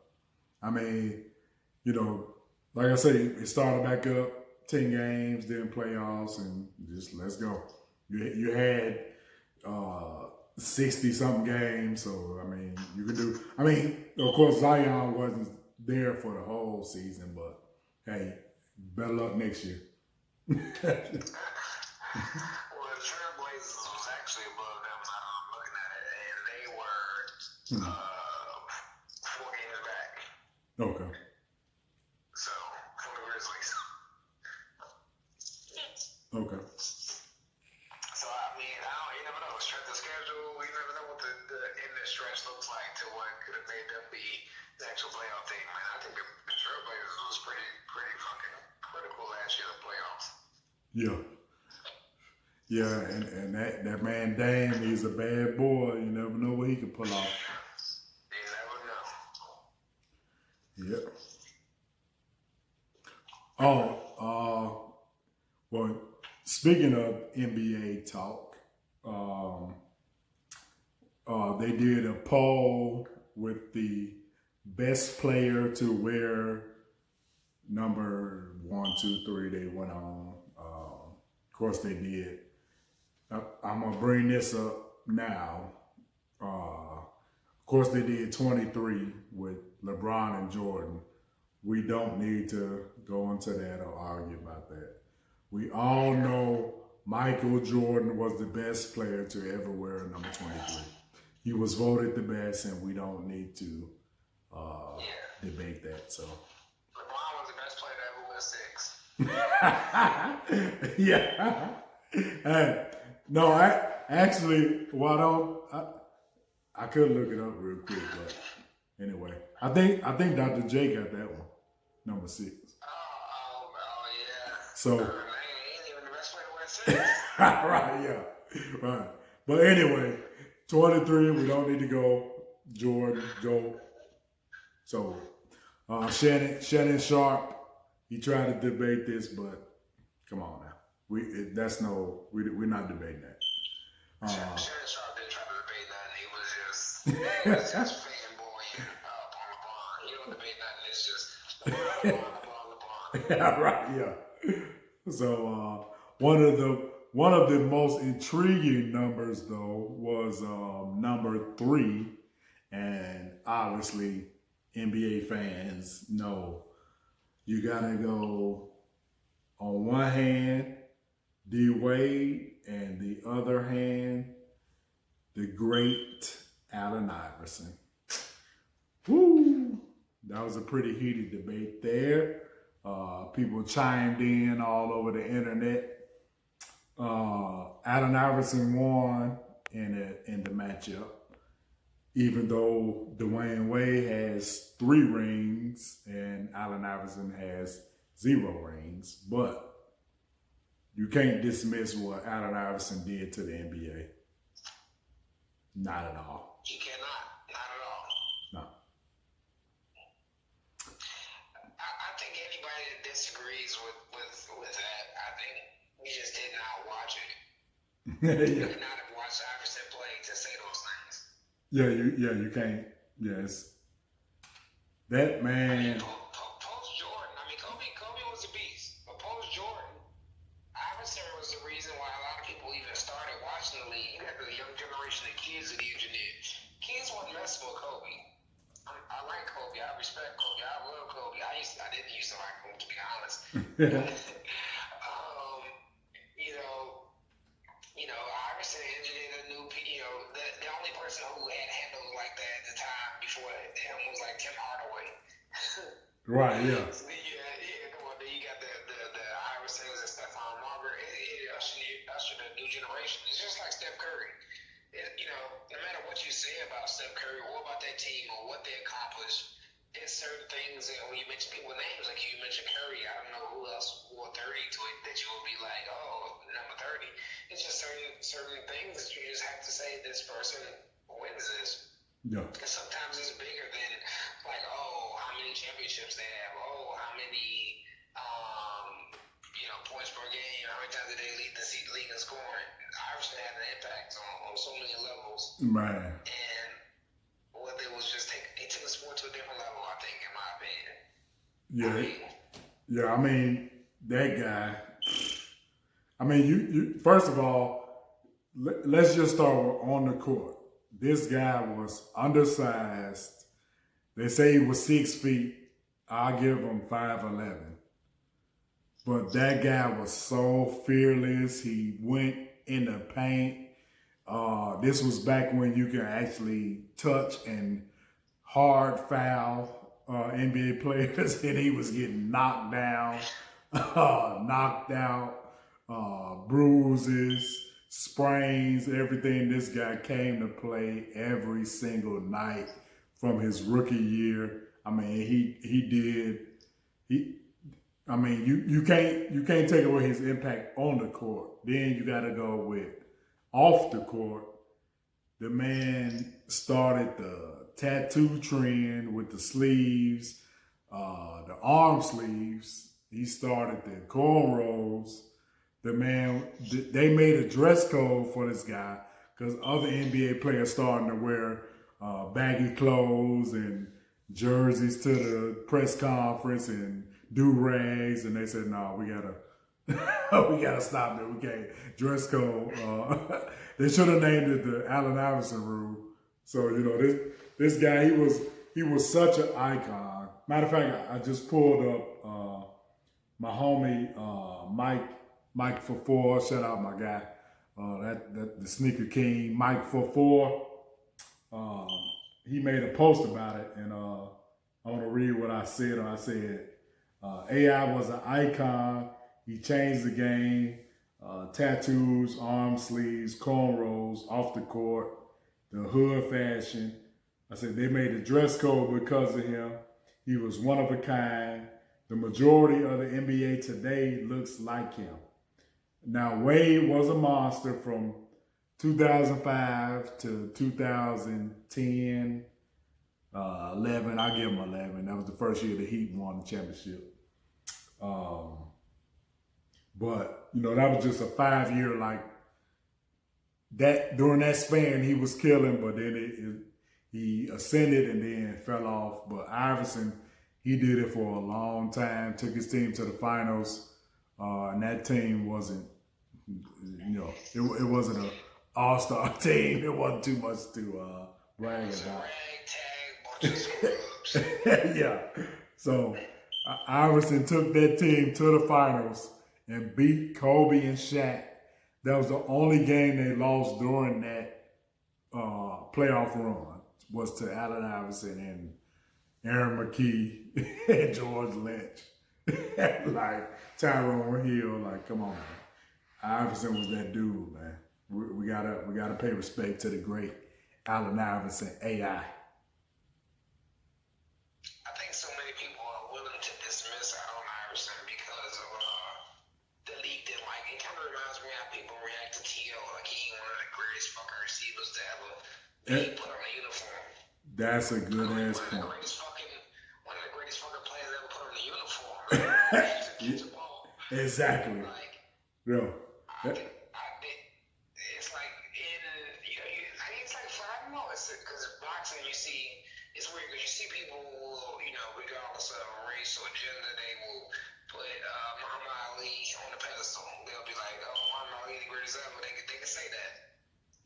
you know, like I say, it started back up, 10 games, then playoffs, and just let's go. You had 60 something games, so I mean, you could do. I mean, of course, Zion wasn't there for the whole season, but hey, better luck next year.
Well, the Trailblazers was actually above them. I'm looking at it, and they were 4 games back.
Okay.
So, from the Grizzlies.
Okay.
So, I mean, you never know. Strength of schedule, you never know what the end of the stretch looks like to what could have made them be the actual playoff team. Man, I think the Trailblazers was pretty fucking critical last year in the playoffs.
Yeah. Yeah, and that man Dame, he's a bad boy. You never know what he can pull off.
You never know.
Yep. Oh, well, speaking of NBA talk, they did a poll with the best player to wear number 1, 2, 3. They went on. Of course, they did. I'm gonna bring this up now. Of course, they did 23 with LeBron and Jordan. We don't need to go into that or argue about that. We all know Michael Jordan was the best player to ever wear number 23. He was voted the best, and we don't need to debate that. So
LeBron was the best player to ever wear 6.
yeah. Hey, no, actually, why don't I could look it up real quick, but anyway, I think Dr. J got that one, number 6.
Oh yeah.
So
he ain't even the best player to wear 6.
right, yeah, right. But anyway, 23. We don't need to go. Jordan, go. So Shannon Sharp, he tried to debate this, but come on now. We're not debating that.
Shannon Sharp didn't try to debate nothing. He was just fanboying on LeBron. You don't debate nothing. It's just LeBron.
Yeah, right. Yeah. So one of the most intriguing numbers though was number 3, and obviously NBA fans know you gotta go on one hand D Wade, and the other hand, the great Allen Iverson. Woo! That was a pretty heated debate there. People chimed in all over the internet. Allen Iverson won in the matchup, even though Dwayne Wade has 3 rings and Allen Iverson has 0 rings, but you can't dismiss what Allen Iverson did to the NBA. Not at all.
You cannot. Not at all.
No.
I think anybody that disagrees with that, I think we just did not watch it.
Yeah.
You could not have watched Iverson play to say those things.
You can't. Yes. That man.
Post Jordan, Kobe was a beast, but post Jordan, Iverson was the reason why a lot of people even started watching the league. You got the young generation of kids that he engineered. Kids wasn't messing with Kobe. I like Kobe. I respect Kobe. I love Kobe. I didn't used to like him, to be honest. Iverson engineered a new. The only person who had handles like that at the time before him was like Tim Hardaway.
Right. Yeah.
Come on, then you got the Iversons and Stephon Marbury. It ushered a new generation. It's just like Steph Curry. No matter what you say about Steph Curry or about that team or what they accomplished, there's certain things that when you mention people with names, like you mentioned Curry, I don't know who else wore 30 to it that you would be like, oh, number 30. It's just certain things that you just have to say this person wins this.
Yeah.
Because sometimes it's bigger than like, oh, how many championships they have, oh, how many points per game, how many times did they lead the league in scoring. Iverson had an impact on so many levels.
Man.
And what it was just he took the sport to a different level, I think, in my opinion.
Yeah, yeah. I mean, that guy. I mean, you first of all, let's just start on the court. This guy was undersized. They say he was 6 feet. I'll give him 5'11". But that guy was so fearless. He went in the paint. This was back when you can actually touch and hard foul NBA players, and he was getting knocked down, knocked out, bruises, sprains, everything. This guy came to play every single night from his rookie year. I mean, he did. He I mean, you can't take away his impact on the court. Then you got to go with off the court. The man started the tattoo trend with the sleeves, the arm sleeves. He started the cornrows. The man, they made a dress code for this guy because other NBA players starting to wear baggy clothes and jerseys to the press conference and do rags, and they said, "No, we gotta, we gotta stop it. We can't dress code." They should have named it the Allen Iverson rule. So this guy, he was such an icon. Matter of fact, I just pulled up my homie Mike for four. Shout out my guy, that the sneaker king Mike for four. He made a post about it, and I want to read what I said. I said. AI was an icon. He changed the game. Tattoos, arm sleeves, cornrows, off the court, the hood fashion. I said they made the dress code because of him. He was one of a kind. The majority of the NBA today looks like him. Now, Wade was a monster from 2005 to 2010, 11. I give him 11. That was the first year the Heat won the championship. But that was just a 5-year like that. During that span, he was killing, but then he ascended and then fell off. But Iverson, he did it for a long time. Took his team to the finals, and that team wasn't, it wasn't an all-star team. It wasn't too much to brag about. Yeah. So Iverson took that team to the finals and beat Kobe and Shaq. That was the only game they lost during that playoff run, was to Allen Iverson and Aaron McKee and George Lynch. Like Tyrone Hill, like, come on, man. Iverson was that dude, man. We gotta pay respect to the great Allen Iverson, AI.
He put on a uniform.
That's a good ass point.
One of the greatest fucking players ever put on a uniform.
Exactly.
Like,
yeah.
It's like it's like I don't know. It's because boxing, you see, it's weird because you see people will, regardless of race or gender, they will put Muhammad Ali on the pedestal. They'll be like, "Oh, Muhammad Ali, the greatest ever." They can say that.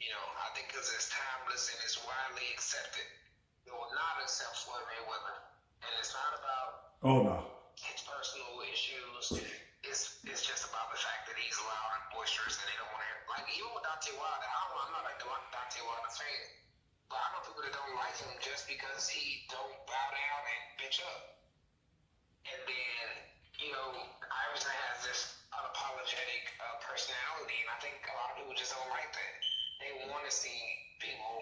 I think because it's timeless and it's widely accepted. They will not accept Floyd Mayweather. And it's not about his personal issues. It's just about the fact that he's loud and boisterous and they don't want to hear. Like, even with Deontay Wilder, I'm not a Deontay Wilder fan. But I know people that don't like him just because he don't bow down and bitch up. And then, Iverson has this unapologetic personality, and I think a lot of people just don't like that. They want to see people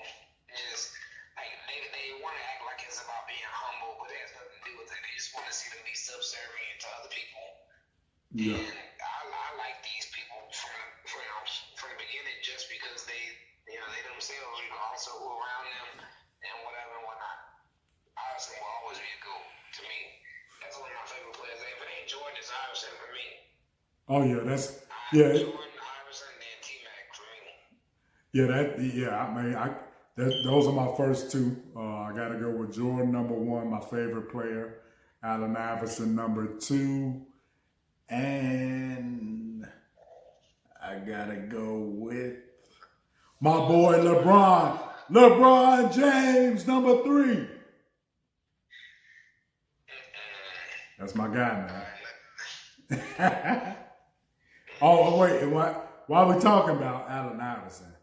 just like they want to act like it's about being humble, but it has nothing to do with it. They just want to see them be subservient to other people. Yeah. And I like these people from the beginning just because they themselves, also who around them and whatever and whatnot. Iverson will always be a goat to me. That's one of my favorite players. If it ain't Jordan, it's Iverson for me.
Oh yeah, that's Jordan,
Iverson, then T-Mac for me.
Those are my first two. I got to go with Jordan, number one, my favorite player, Allen Iverson, number 2. And I gotta go with my boy LeBron. LeBron James, number 3. That's my guy, man. Oh, wait. While we talking about Allen Iverson,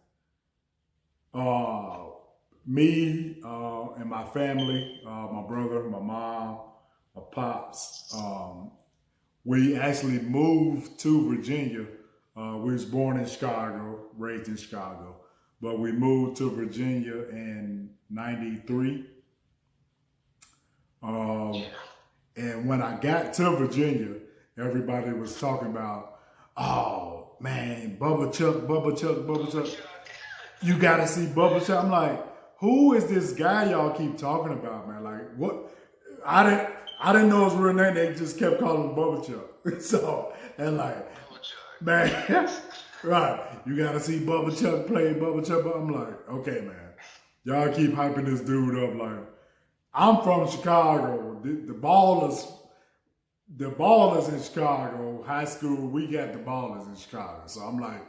me and my family, my brother, my mom, my pops, we actually moved to Virginia. We was born in Chicago, raised in Chicago, but we moved to Virginia in '93. And when I got to Virginia, everybody was talking about, oh man, Bubba Chuck. You gotta see Bubba Chuck. I'm like, who is this guy y'all keep talking about, man? Like, what? I didn't know his real name. They just kept calling him Bubba Chuck. So, and like, man, right, you gotta see Bubba Chuck play Bubba Chuck. I'm like, okay, man, y'all keep hyping this dude up. Like, I'm from Chicago. The ballers in Chicago, high school, we got the ballers in Chicago. So I'm like,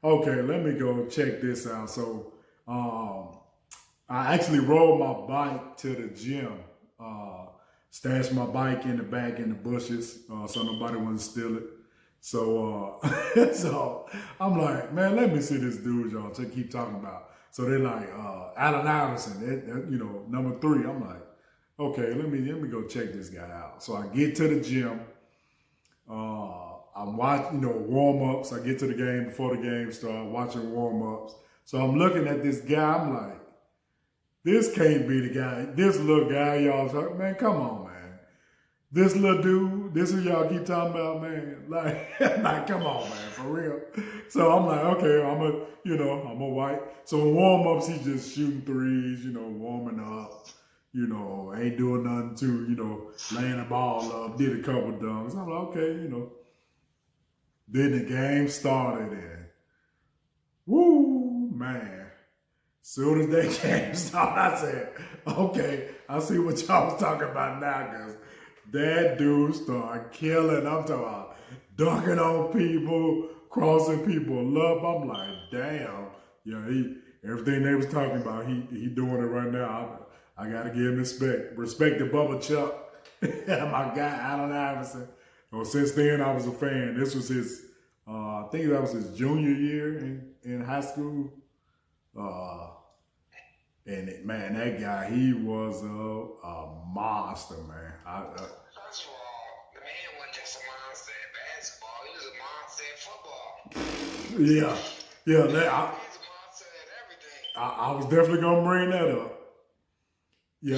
okay, let me go check this out. So I actually rode my bike to the gym, stashed my bike in the back in the bushes so nobody wouldn't steal it. So so I'm like, man, let me see this dude y'all keep talking about. So they're like, Allen Iverson, number 3. I'm like, okay, let me go check this guy out. So I get to the gym. I'm watching, warm-ups. I get to the game before the game starts, watching warm-ups. So I'm looking at this guy. I'm like, this can't be the guy. This little guy y'all talking, man, come on, man. This little dude, this is y'all keep talking about, man. Like, come on, man, for real. So I'm like, okay, I'm a white. So in warm-ups, he's just shooting threes, warming up. Ain't doing nothing to, laying the ball up, did a couple dunks. I'm like, okay, Then the game started and, woo, man. Soon as that game started, I said, okay, I see what y'all was talking about now, because that dude started killing. I'm talking about dunking on people, crossing people up. I'm like, damn. Everything they was talking about, he doing it right now. I gotta give him respect. Respect to Bubba Chuck, my guy Allen Iverson. Well, since then I was a fan. This was his, I think that was his junior year in high school. Man, that guy, he was a monster, man.
First of all, the man wasn't just a monster at basketball. He was a monster at football.
Yeah.
He's a monster at everything.
I was definitely gonna bring that up. Yeah,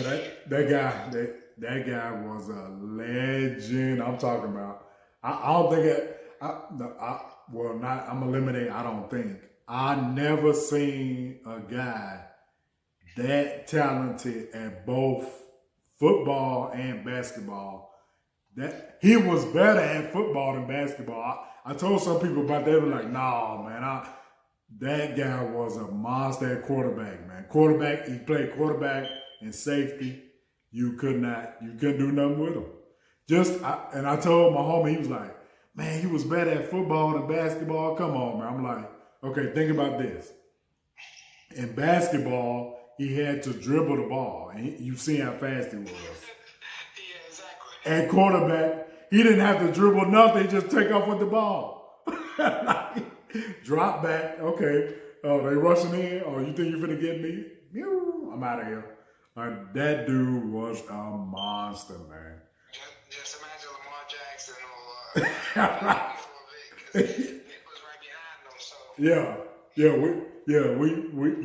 that guy was a legend. I'm talking about. I don't think I'm eliminating. I don't think I never seen a guy that talented at both football and basketball. That he was better at football than basketball. I told some people about that. They were like, "Nah, man, that guy was a monster at quarterback, man. Quarterback, he played quarterback and safety. You couldn't do nothing with him. And I told my homie, he was like, man, he was better at football than basketball. Come on, man. I'm like, okay, think about this. In basketball, he had to dribble the ball. And you see how fast he was.
Yeah, exactly.
At quarterback, he didn't have to dribble nothing. Just take off with the ball. Drop back. Okay. Oh, they rushing in. Oh, you think you're finna get me? I'm out of here. Like, that dude was a monster, man.
Just imagine Lamar Jackson or Nick was right behind them. So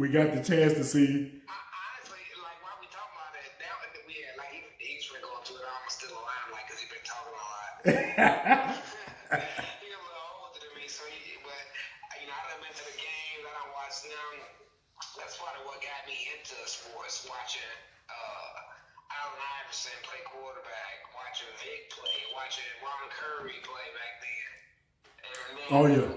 we got the chance to see.
Honestly, like while we talking about that, we had like he's been going to it. I'm still alive, like because he's been talking a lot. He a little older than me, so but I done been to the games. I done watched them. That's part of what got me into sports, watching Allen Iverson play quarterback, watching Vic play, watching Ron Curry play back then. And then Javon,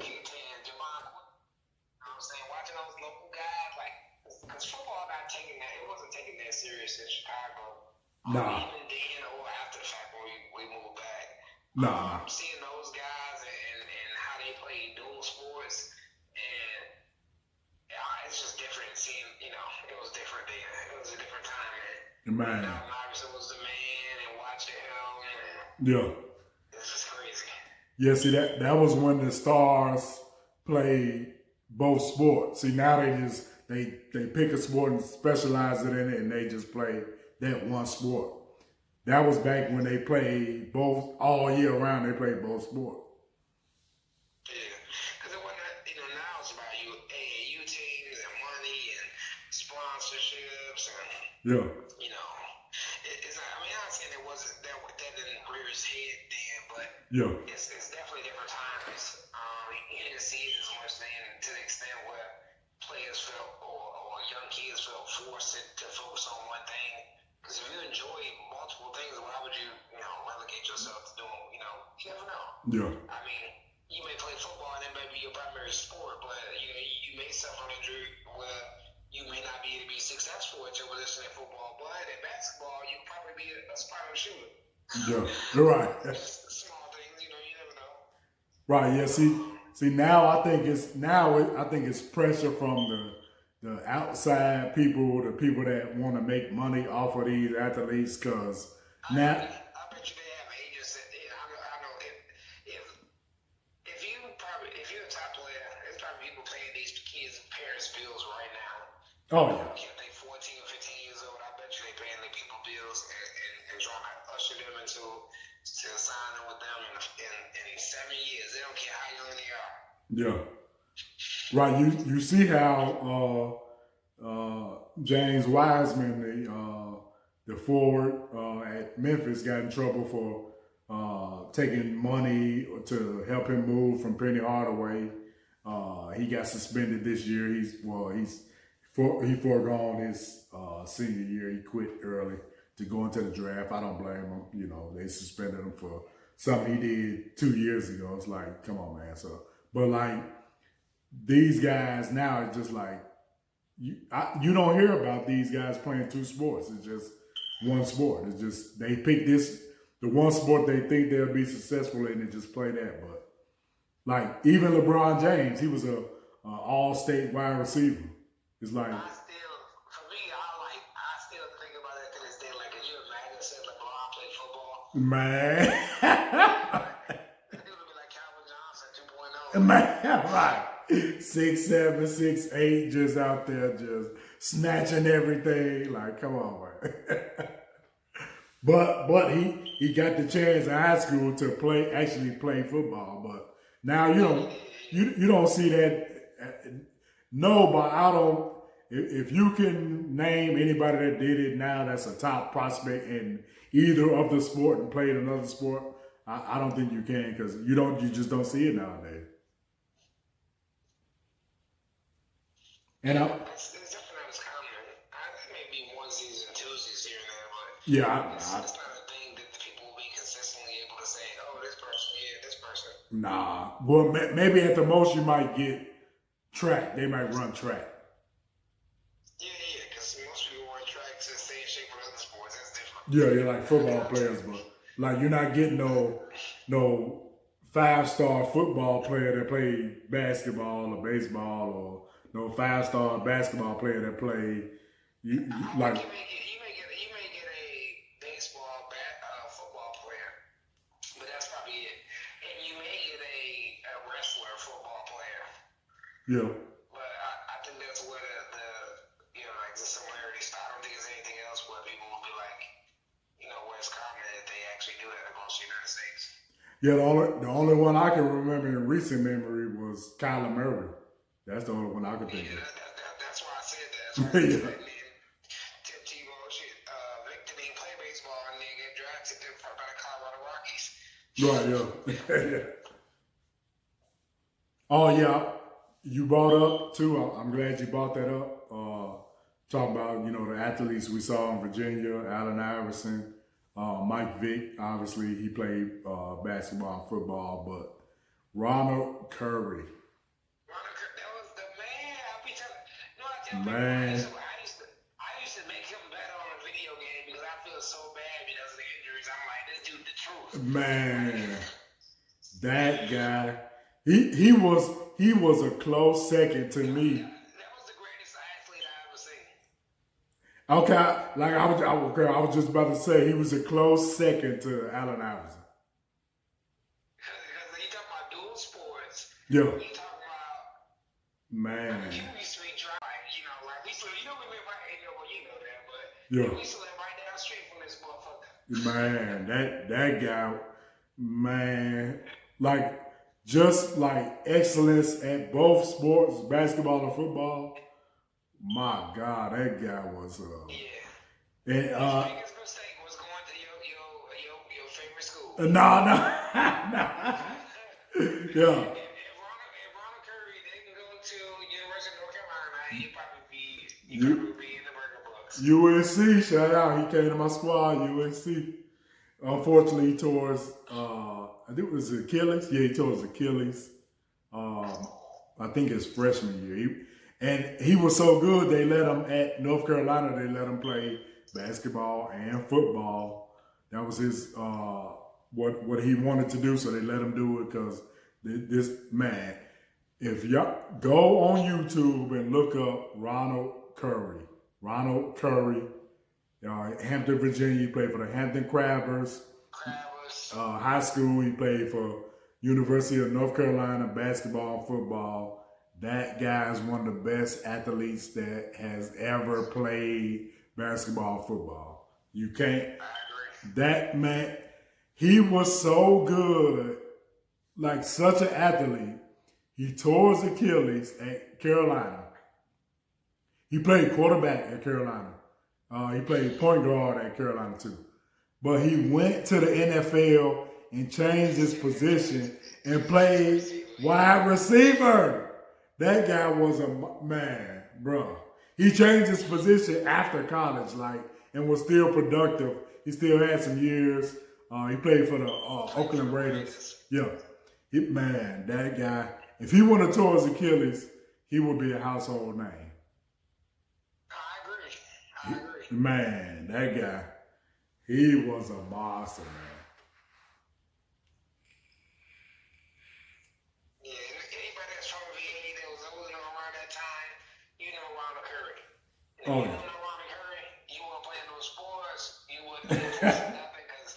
watching those local guys, like, because football it wasn't taken that serious in Chicago.
Nah.
Even then or after the fact.
Nah.
Seeing those guys and how they play dual sports, and it's just different. Seeing, it was different then. It was a different time, man.
Man.
Allen Iverson was the man, and watch him, and
Yeah.
this is crazy.
Yeah, see that was when the stars played both sports. See, now they pick a sport and specialize it in it, and they just play that one sport. That was back when they played both all year round. They played both sports.
Yeah, because it wasn't. Now it's about AAU teams and money and sponsorships and.
Yeah.
It's not, I mean, I'm not saying it wasn't that didn't rear its head then, but
Yeah.
it's definitely different times. You didn't see it as much then, to the extent where players felt or young kids felt forced to focus on one thing. Because if you enjoy multiple things, why would you relegate yourself to doing? You never know.
Yeah.
I mean, you may play football and that may be your primary sport, but you may suffer an injury where you may not be able to be successful at your position in football, but in basketball, you can probably be a spot shooter.
Yeah, you're right.
Just small things, you never know.
Right. Yeah. See. Now I think it's pressure from the outside people, the people that want to make money off of these athletes, because now.
I bet you they have agents that I know that if you're a top player, there's probably people paying these kids' parents' bills right now.
Oh yeah.
If they 14 or 15 years old, I bet you they paying their people bills and trying to usher them into signing with them in 7 years. They don't care how young they are.
Yeah. Right. You see how James Wiseman, the forward at Memphis, got in trouble for taking money to help him move from Penny Hardaway. He got suspended this year. He foregone his senior year. He quit early to go into the draft. I don't blame him. They suspended him for something he did 2 years ago. It's like, come on, man. But like these guys now, it's just like you don't hear about these guys playing two sports. It's just one sport. It's just they pick the one sport they think they'll be successful in, and just play that. But like even LeBron James, he was a all-state wide receiver. It's like.
I still think about that to this day. Like, could you imagine said LeBron played football?
Man.
That dude would be like Calvin Johnson 2.0.
Man, right. 6'7", 6'8", just out there, just snatching everything. Like, come on, man. But he got the chance in high school to actually play football. But now you don't see that. No, but I don't. If you can name anybody that did it now, that's a top prospect in either of the sport and played another sport, I don't think you can, because you just don't see it nowadays. And
it's definitely not as common. It may be onesies and twosies here and there, but it's not a thing that the people will be consistently able to say, oh, this person.
Nah. Well, maybe at the most you might get track. They might run track.
Yeah, because most people run track to stay in shape with other sports. That's different.
Yeah, you're like football players, but like you're not getting no 5-star football player that played basketball or baseball, or no 5-star basketball player that played like.
You may get a baseball football player, but that's probably it. And you may get a wrestler football player.
Yeah.
But I think that's where the similarities start. I don't think there's anything else where people will be like, where it's common that they actually do that across the United States.
Yeah, the only one I can remember in recent memory was Kyler Murray. That's the only one I could think of.
That's why I said that. That's why I said that. Tim Tebow, Victor didn't play baseball and then get drafted by the Colorado Rockies.
Right, yeah. Oh, yeah. You brought up, too, I'm glad you brought that up. Talking about, the athletes we saw in Virginia, Allen Iverson, Mike Vick, obviously he played basketball and football, but Rona Curry.
That was the man. I'll be telling
Man.
I used to make him better on a video game because I feel so bad because of the injury injuries. I'm like, this dude the truth.
Man, that guy, he was a close second to me.
That was the greatest athlete I ever seen.
Okay, like I was just about to say, he was a close second to Allen Iverson.
Because you talk about dual sports.
Yeah.
You talk about
Man.
you used to be dry, like we still, we live right, you know that, but
Yeah.
we still live right down the street from this motherfucker.
Man, that guy, man, like just like excellence at both sports, basketball and football. My God, that guy was
Yeah.
and
His biggest mistake was going to your favorite school.
no. Yeah.
If Rona Curry didn't go to University of North Carolina, he'd probably be in the Burger Books.
UNC, shout out. He came to my squad, UNC. Unfortunately, he tore his, I think it was Achilles. Yeah, he tore his Achilles. I think his freshman year. He was so good, they let him at North Carolina, they let him play basketball and football. That was his, what he wanted to do, so they let him do it because this man, if y'all go on YouTube and look up Ronald Curry, Hampton, Virginia, he played for the Hampton Crabbers. High school, he played for University of North Carolina, basketball, football. That guy is one of the best athletes that has ever played basketball, football. You can't, that man, he was so good, like such an athlete. He tore his Achilles at Carolina. He played quarterback at Carolina. He played point guard at Carolina too. But he went to the NFL and changed his position and played wide receiver. That guy was a man, bro. He changed his position after college, and was still productive. He still had some years. He played for the Oakland Raiders. Yeah. Man, that guy, if he would have tore his Achilles, he would be a household name.
I agree.
Man, that guy, he was a monster, man.
Yeah, anybody that's from VA that was old enough around that time, you know Ronald Curry. And if you don't know Ronald Curry, you weren't playing no sports, you wouldn't be nothing, because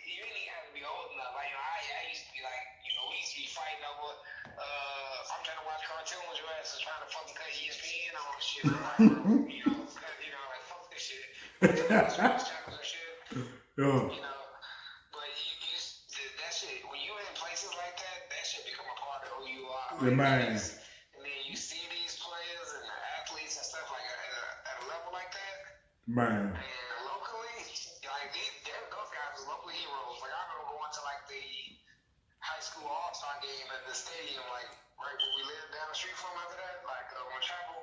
you really have to be old enough. Like, I used to be like, we used to be fighting over, if I'm trying to watch cartoons, your ass is trying to fucking cut ESPN on shit. I'm like, like, fuck this shit. Sports channels and shit.
Yeah.
But that shit, when you're in places like that, that shit become a part of who you are.
Yeah, man.
And then you see these players and the athletes and stuff like at a level like that.
Man.
And locally, those guys are local heroes. Like, I remember going to the high school all-star game at the stadium, right where we lived down the street from after that, on Chapel.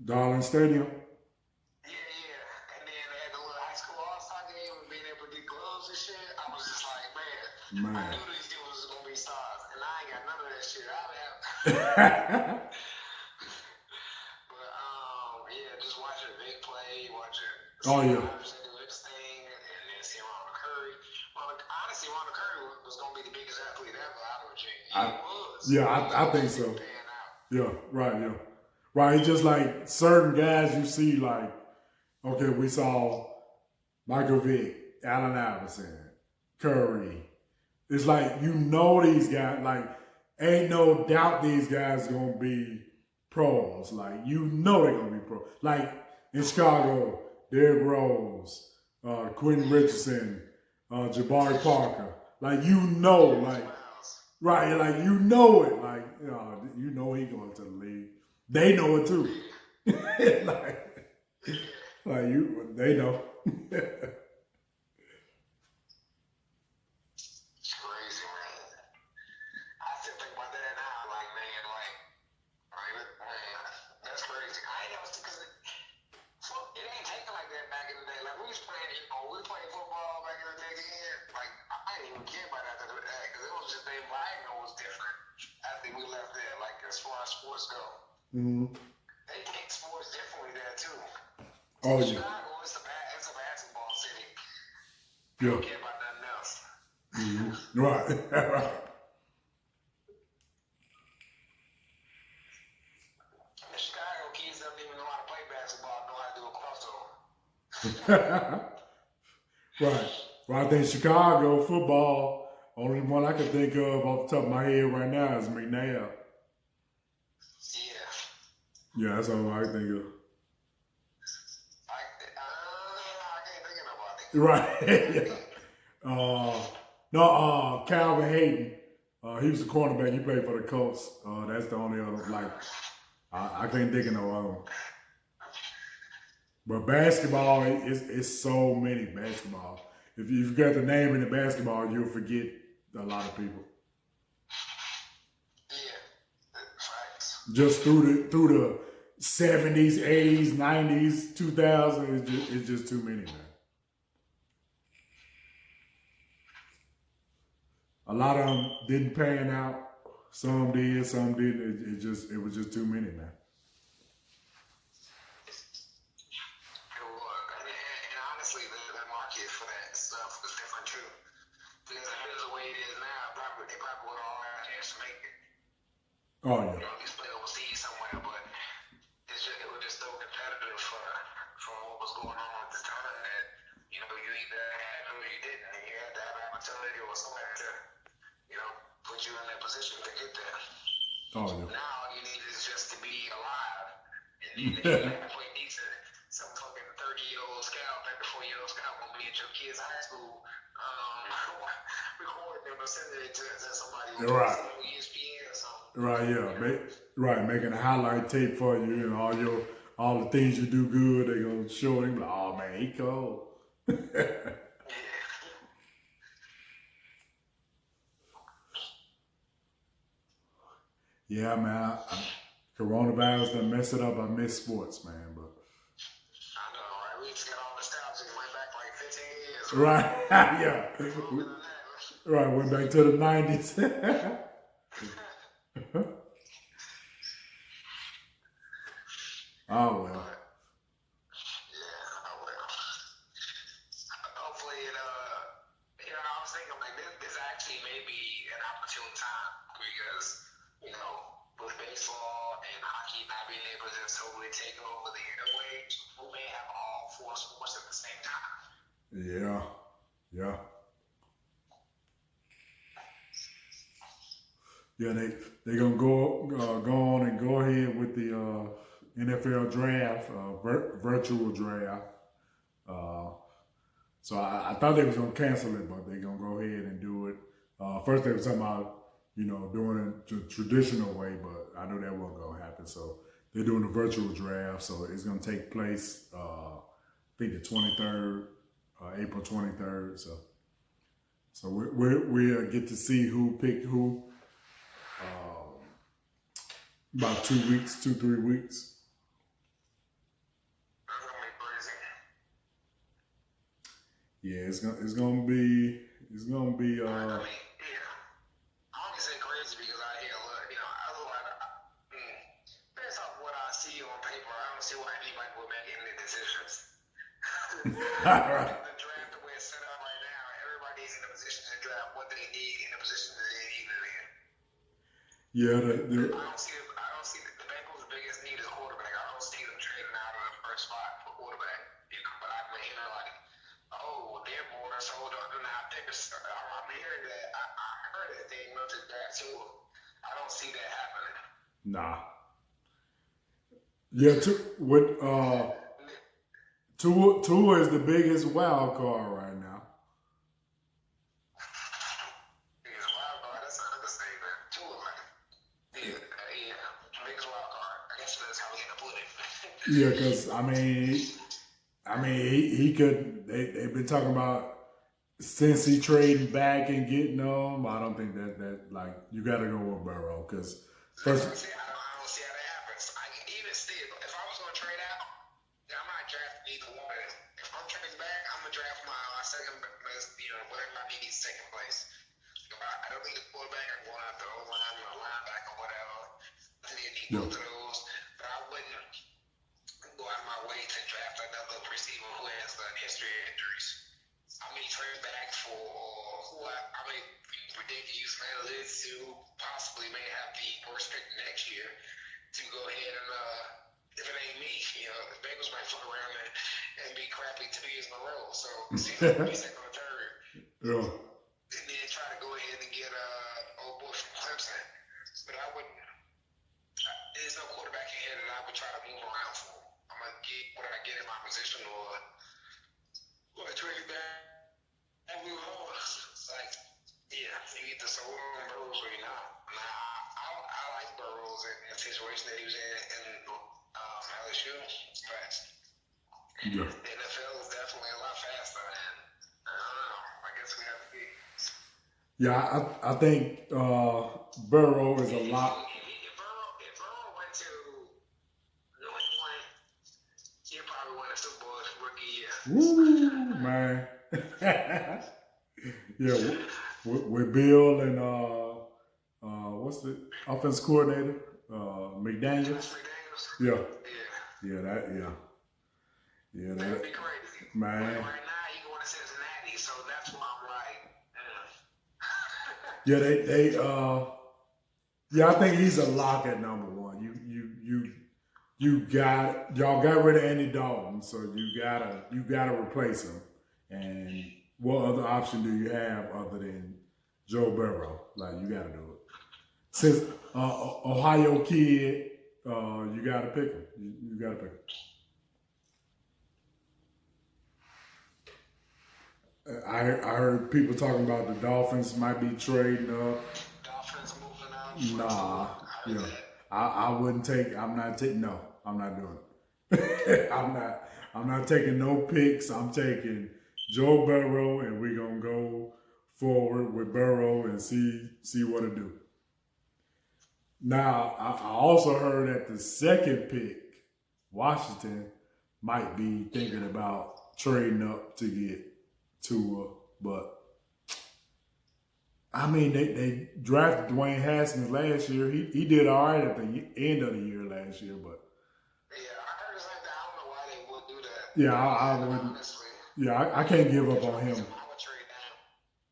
Darling Stadium.
Yeah. And then they had the little high school all-star game and being able to get gloves and shit. I was just like, man. I knew these dudes was going to be stars. And I ain't got none of that shit. But, just watching Vic play, watching Iverson do his thing, and then seeing Ronald Curry. Honestly, Ronald Curry was going to be the biggest athlete ever out of Virginia.
Yeah, I think so. Yeah, right, yeah. Right, it's just like certain guys you see, okay, we saw Michael Vick, Allen Iverson, Curry. It's like, these guys, ain't no doubt these guys going to be pros. They're going to be pros. In Chicago, Derrick Rose, Quentin Richardson, Jabari Parker. Right, he going to the league. They know it too. They know.
It's crazy, man. I still think about that now. That's crazy. I ain't never, because it ain't taken like that back in the day. We was playing, football back in the day. I didn't even care about that because it was just the environment was different after we left there. As far as sports go.
Mm-hmm.
They take sports differently there too.
Oh, yeah.
Chicago, it's a basketball city.
Yeah.
Don't care about
Right. Right.
The Chicago kids don't even know how to play basketball, know how to do a crossover.
Right. Well, I think Chicago football, only one I can think of off the top of my head right now is McNabb.
Yeah.
Yeah, that's all I can think of.
I can't think of nobody.
Right. Yeah. No, Calvin Hayden. He was a cornerback. He played for the Colts. That's the only other, like, I can't think of no other one. But basketball, it's so many basketball. If you've got the name in the basketball, you'll forget a lot of people.
Yeah. Facts.
Just through the 70s, 80s, 90s, 2000s, it's just too many, man. A lot of them didn't pan out. Some did, some didn't. It was just too many, man.
It was. And honestly, the market for that stuff was different too. Because here's the way it is now, they probably would all have a chance to make it.
Oh yeah.
You know, at least play overseas somewhere, but it was just so competitive for what was going on at the time that, you know, you either had it or you didn't, and you had to have an opportunity or somebody to, you know, put you in that position to get there.
Oh yeah.
Now all you need is just to be alive, and then if you're halfway decent, some fucking 30-year-old scout, 34-year-old scout will be at your kid's high school, recording them and sending it to somebody who's
Right.
ESPN or something.
Right, yeah. Making a highlight tape for you and all the things you do good, they gonna show him like, oh man, he cold. Yeah, man. Coronavirus done mess it up. I miss sports, man. But
I know, right? We just got all nostalgic. Went back like 15 years.
right, yeah. Right, went back to the 90s. Oh well.
Yeah, oh well. Hopefully it, you know, I was thinking like this actually may be an opportune time because, you know, with baseball and hockey not being able to just totally take over the airwaves, we may have all four sports at the same time.
Yeah, yeah. Yeah, they gonna go on and go ahead with the NFL draft, virtual draft. So I thought they was gonna cancel it, but they gonna go ahead and do it. First they were talking about, you know, doing it the traditional way, but I know that wasn't gonna happen. So they're doing a virtual draft. So it's gonna take place, I think the 23rd, April 23rd. So we'll get to see who picked who. About 2 weeks, 2-3 weeks.
That's gonna be crazy.
Yeah, it's gonna be.
I mean, yeah. I only say crazy because I hear, you know, otherwise, based off what I see on paper, I don't see why anybody would make any decisions.
Right.
The draft, the way it's set up right now, everybody's in a position to draft what they need in a position that they need it in.
Yeah,
I don't see the Bengals' biggest need is quarterback. I don't see them trading out of the first spot for quarterback. You know, but I'm hearing like, oh, they're more sold on now pickers. I'm hearing that. I heard that they went to that too. I don't see that happening.
nah. Yeah, Tua is the biggest wild card right now.
Biggest wild card. That's an understatement. Tua, man. Yeah, biggest wild card. I guess that's how we end up put it.
Yeah, because I mean, he could. They've been talking about since he trading back and getting them. I don't think that like you got to go with Burrow because first.
I don't see how that happens. Even still, if I was going to trade out, I'm not drafting either one of them. If I'm trading back, I'm going to draft my second best, you know, whatever I need second place. I don't need a quarterback. I'm going after O-line or linebacker, whatever. I think you need both of those. But I wouldn't go out of my way to draft another receiver who has a history of injuries. I may trade back for who I may predicted Houston analysts who possibly may have the worst pick next year to go ahead and, if it ain't me, the Bengals might fuck around and be crappy 2 years in a row. So, see if they'll be second or third.
Yeah.
And then try to go ahead and get old boy from Clemson. But I wouldn't. There's no quarterback in here that I would try to move around for. I'm gonna get what I get in my position, or trade back and move on. Like, yeah, you either sold on Burrows or you're not. I like Burrows in the situation that he was in LSU, but
Yeah.
the NFL is definitely a lot faster, and I don't know. I guess we have to be.
Yeah, I think Burrow is a lot.
If Burrow went to New England, he'd probably win a Super Bowl his rookie year.
Woo, man. Yeah, with Bill and what's the offense coordinator? McDaniels. Yeah.
That'd be crazy.
Man.
Right now, he going to Cincinnati, so that's why I'm like,
Yeah, I think he's a lock at number one. Y'all got rid of Andy Dalton, so you gotta replace him. And what other option do you have other than Joe Burrow? Like, you gotta do it. Since Ohio kid, you gotta pick him. You gotta pick him. I heard people talking about the Dolphins might be trading up.
Dolphins moving out.
Nah, yeah, I wouldn't take. I'm not taking. No, I'm not doing it. I'm not taking no picks. I'm taking Joe Burrow, and we're gonna go forward with Burrow and see what it do. Now, I also heard that the second pick, Washington, might be thinking about trading up to get Tua, but I mean, they drafted Dwayne Haskins last year. He did all right at the end of the year last year, but
yeah, I heard it's like that. I don't know why they would do that.
Yeah, I wouldn't.
Honestly.
Yeah, I can't give up on him.
I would trade down.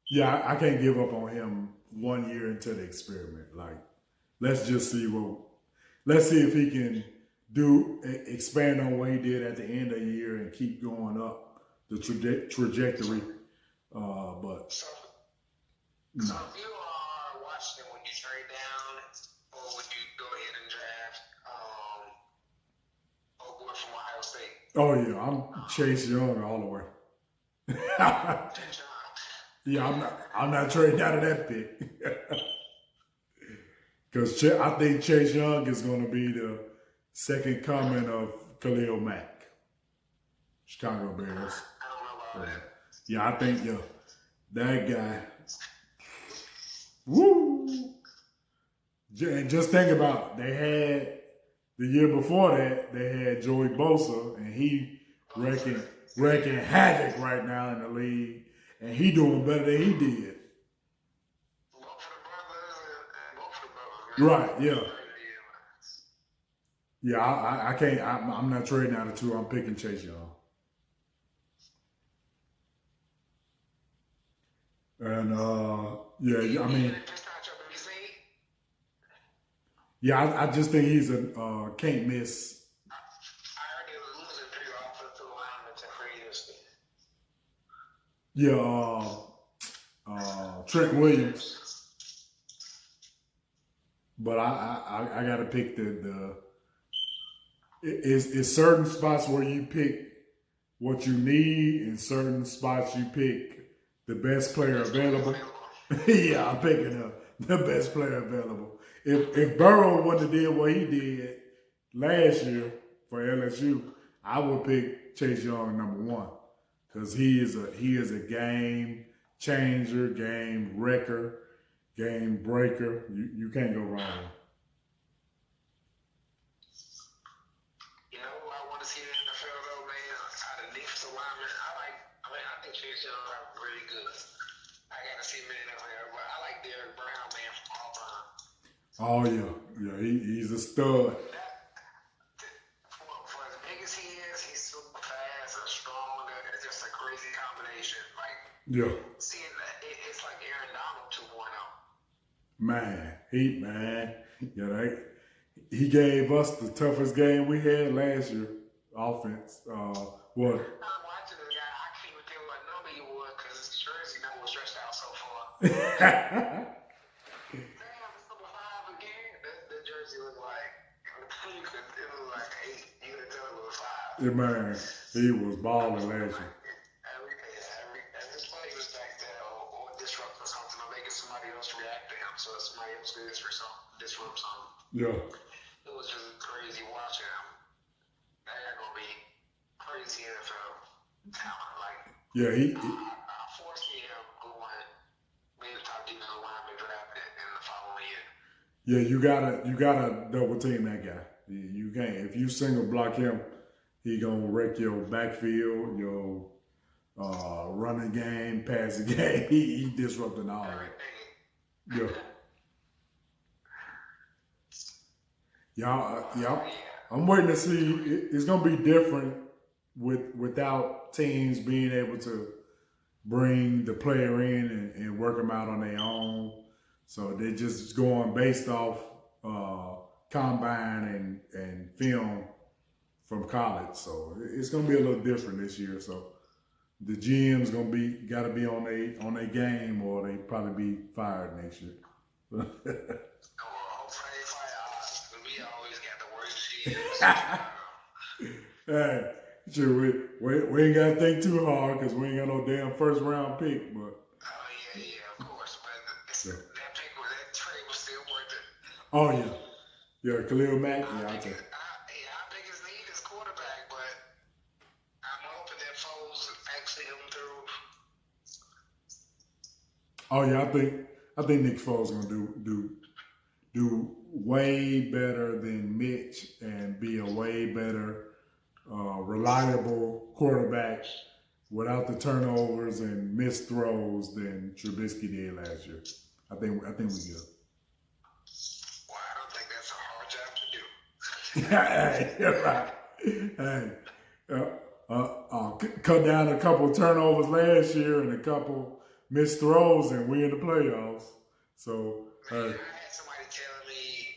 Yeah, I can't give up on him 1 year into the experiment. Like, let's just see let's see if he can expand on what he did at the end of the year and keep going up the trajectory. But
So
no.
if you are Washington, would you trade down, or would you go ahead and draft old boy from Ohio State?
Oh yeah, I'm Chase Young all the way. Yeah, I'm not trading out of that pick. Because I think Chase Young is going to be the second coming of Khalil Mack, Chicago Bears.
I don't know about that.
Yeah, I think that guy. Woo! And just think about it. They had the year before that, they had Joey Bosa, and he wrecking havoc right now in the league, and he doing better than he did. Right, yeah. Yeah, I can't. I'm not trading out of two. I'm picking Chase Young. And yeah, I mean, yeah, I just think he's a can't miss.
I heard they were losing 3 offensive linemen to free agency.
Yeah, Trent Williams. But I got to pick it's certain spots where you pick what you need, and certain spots you pick the best player available. Yeah, I'm picking the best player available. If Burrow wouldn't have did what he did last year for LSU, I would pick Chase Young number one, because he is a game changer, game wrecker, game breaker. You can't go wrong.
You know who I want to see in the NFL though, man? Out of defensive linemen, I think Chase Young are really good. I gotta see him in the NFL, but I like Derek Brown, man, from Auburn.
Oh yeah, he's a stud.
For as big as he is, he's super fast and strong. It's just a crazy combination. Like,
Yeah.
seeing that, it's like Aaron Donald 2.0.
Man, he gave us the toughest game we had last year. Offense. What?
I'm watching the guy. I can't even tell what number he was because his jersey number was stretched out so far. Damn, it's number 5 again. That jersey was like, it was like 8. You could tell it was 5.
Yeah, man, he was balling last year.
Every play was back there or disrupt or something or making somebody else react to him. So if somebody else could disrupt something.
Yeah.
It was just crazy watching him. They're gonna be crazy NFL talent. Like,
Yeah,
I foresee him going being the top defensive lineman drafted in the following year.
Yeah, you gotta double team that guy. You can't. If you single block him, he gonna wreck your backfield, your running game, passing game. He disrupting all that. Yeah. Yeah. I'm waiting to see. It's gonna be different without teams being able to bring the player in and work them out on their own. So they're just going based off combine and film from college. So it's gonna be a little different this year. So the GM's gotta be on their game, or they probably be fired next year.
We always got the worst GMs.
Hey, sure, we ain't gotta think too hard because we ain't got no damn first round pick, but.
Oh yeah, of course. But that trade was still worth it.
Oh yeah, Khalil Mack. Yeah, I'll take it.
Our biggest need is quarterback, but I'm hoping that Foles actually come through.
Oh yeah, I think Nick Foles gonna do way better than Mitch and be a way better reliable quarterback without the turnovers and missed throws than Trubisky did last year. I think we good.
Well, I don't think that's a hard job to do.
Hey, you're right. Hey, cut down a couple turnovers last year and a couple missed throws, and we in the playoffs. So.
I had somebody tell me,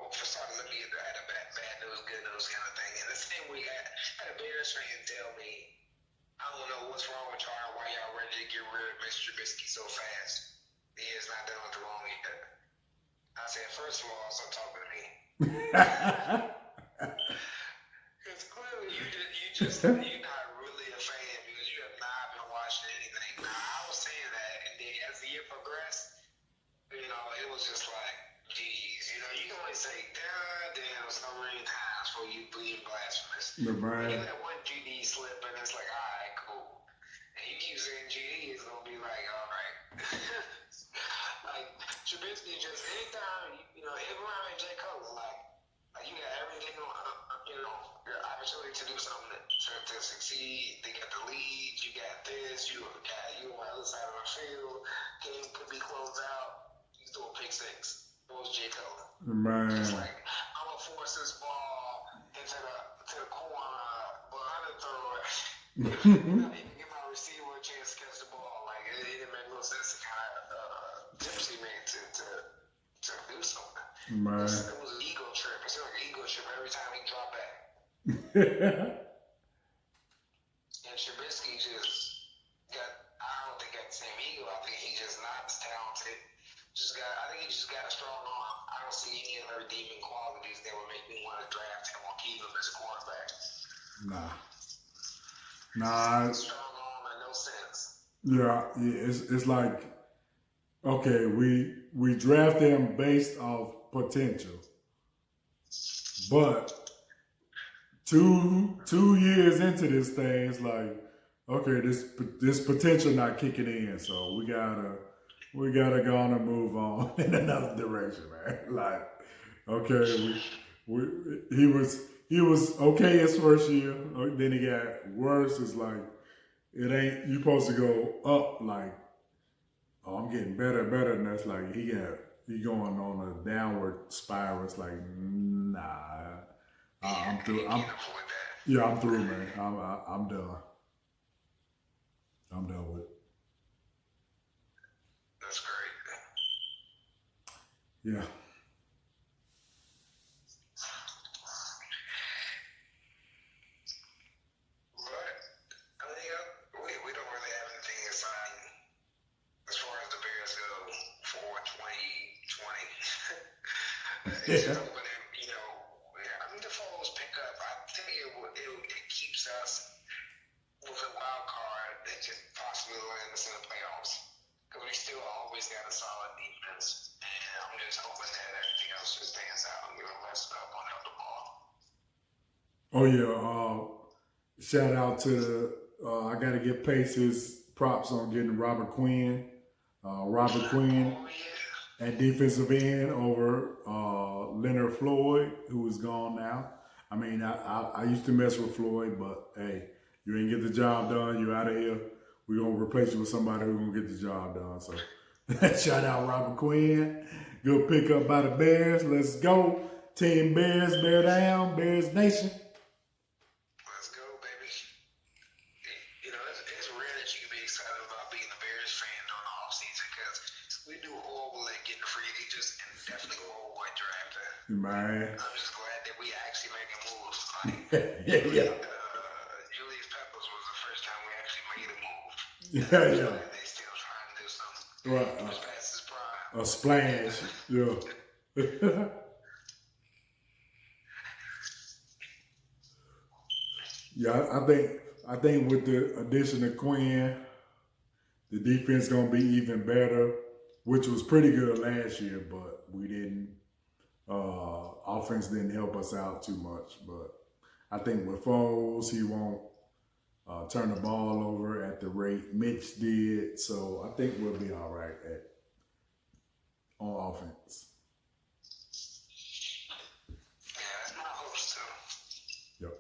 for starting to me, I had a bad news, good news kind of thing. And the same week, I had a Bears fan tell me, I don't know what's wrong with y'all, why y'all ready to get rid of Mr. Trubisky so fast. He is not done with the wrong yet. I said, first of all, stop talking to me. Because clearly you're not really a fan because you have not been watching anything. Now, I was saying that, and then as the year progressed, it was just like, geez, you can only say, damn, so many times before you bleed blasphemous.
The brand.
You let one GD slip, and it's like, all right, cool. And you keep saying GD, it's going to be like, all right. Like, Trubisky just, anytime, him around J. Cole, like, you got everything on, your opportunity to do something to succeed. They got the lead, you got this, you on the other side of the field, game could be closed out. You throw a pick 6. What was J. Cole?
Man.
It's like, I'm gonna force this ball into the corner, but underthrow it. Even give my receiver a chance to catch the ball. Like it didn't make no sense to kind of tipsy man to do something.
Man.
It was an ego trip. It's like an ego trip every time he dropped back. And Trubisky just I don't think got the same ego. I think he's just not as talented. I think he just got a strong arm. I don't see any other redeeming qualities that would make me want to draft him or keep him as a quarterback.
Nah.
Strong arm and no sense.
Yeah, it's like, okay, we draft him based off potential, but two years into this thing, it's like, okay, this potential not kicking in, so we gotta go on and move on in another direction, man. Like, okay, he was okay his first year, then he got worse. It's like, it ain't, you supposed to go up, like, oh, I'm getting better and better, and that's like, he going on a downward spiral. It's like, nah, I'm through. I'm through, man. I'm done. I'm done with it.
That's great.
Yeah.
But I mean, we don't really have anything exciting as far as the Bears go for 2020. It's just
Yeah.
hoping that, I mean, the Foles pick up. I think it keeps us with a wild card that could possibly land us in the playoffs. Because we still always got a solid defense. And I'm just hoping that everything else just stands out and we don't mess up on the ball.
Oh yeah. Shout out to I gotta give Pacers props on getting Robert Quinn. Robert Quinn
Oh, yeah.
at defensive end over Leonard Floyd, who is gone now. I mean, I used to mess with Floyd, but hey, you ain't get the job done, you out of here. We're going to replace you with somebody who's going to get the job done. So shout out Robert Quinn. Good pickup by the Bears. Let's go. Team Bears, bear down, Bears Nation.
Let's go, baby. It's rare that you can be excited about being a Bears fan during the offseason because we do horrible at getting free agents and definitely horrible at drafting.
Man.
I'm just glad that we actually making moves. Like,
Yeah.
Julius Peppers was the first time we actually made a move.
Yeah.
They still trying to do something.
Right.
As fast as prime.
A splash. Yeah. Yeah, I think with the addition of Quinn, the defense gonna be even better, which was pretty good last year, but we didn't. Offense didn't help us out too much, but I think with Foles, he won't turn the ball over at the rate Mitch did. So I think we'll be all right on offense.
Yeah, that's my hopes too.
Yep.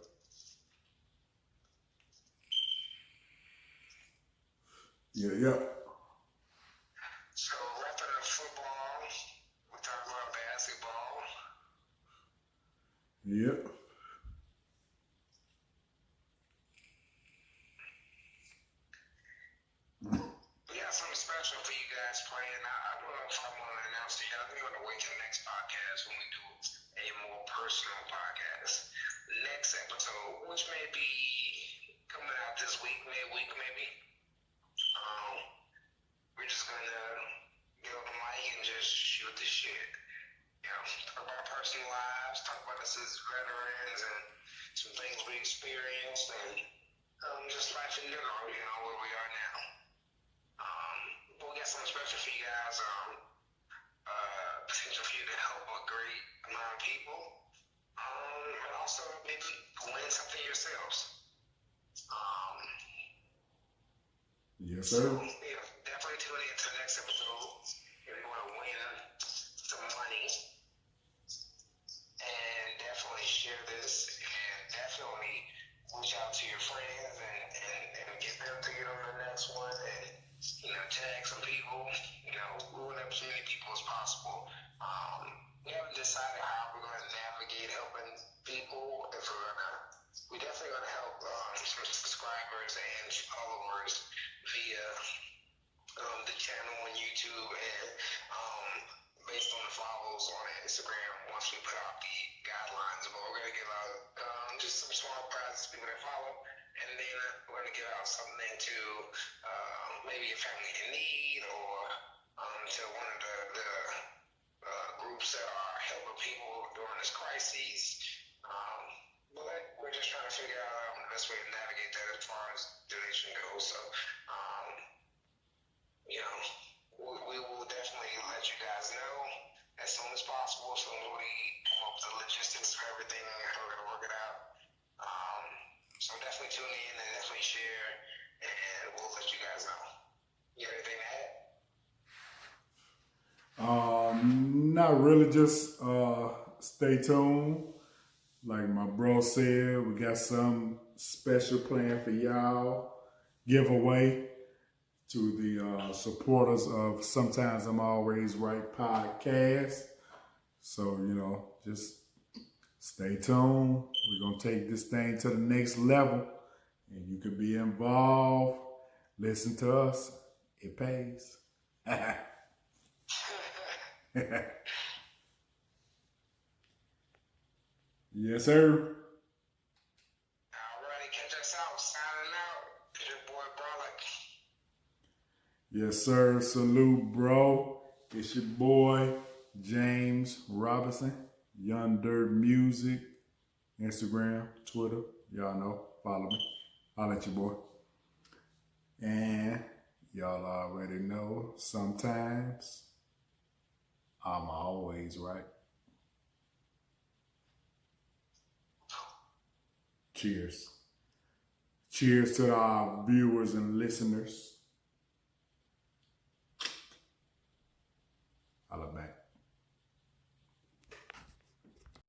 Yeah.
So wrapping up football, we're talking about basketball.
Yep.
We got something special for you guys playing. I don't know if I want to announce it yet. I think we're going to wait till the next podcast when we do a more personal podcast. Next episode, which may be coming out this week, midweek maybe. We're just going to get on the mic and just shoot the shit. Talk about personal lives, talk about us as veterans and some things we experienced and just life in general, where we are now. But we got something special for you guys. Potential for you to help a great amount of people. And also maybe win something yourselves.
Yes, sir.
So, definitely tune in to the next episode if you want to win some money. And definitely share this and definitely reach out to your friends and get them to get on the next one and tag some people, we want as many people as possible. We haven't decided how we're going to navigate helping people. If we're definitely going to help some subscribers and followers via the channel on YouTube and based on the follows on Instagram once we put out the guidelines. But we're going to give out just some small prizes to people that follow. And then we're going to give out something to maybe a family in need or to one of the groups that are helping people during this crisis. But we're just trying to figure out the best way to navigate that as far as donation goes. So, we will definitely let you guys know as soon as possible, as soon as we come up with the logistics of everything and how we're going to work it out. So definitely tune in and definitely share, and we'll let you guys know. You got anything to add?
Not really, just stay tuned. Like my bro said, we got some special plan for y'all. Giveaway to the supporters of Sometimes I'm Always Right podcast. So, just stay tuned. We're going to take this thing to the next level. And you can be involved. Listen to us. It pays.
All
Yes, sir.
Alrighty, catch us out. Signing out. It's your boy Brolic.
Yes, sir. Salute, bro. It's your boy, James Robinson. Young Dirt Music. Instagram, Twitter. Y'all know. Follow me. I'll let you, boy. And y'all already know, sometimes I'm always right. Cheers. Cheers to our viewers and listeners.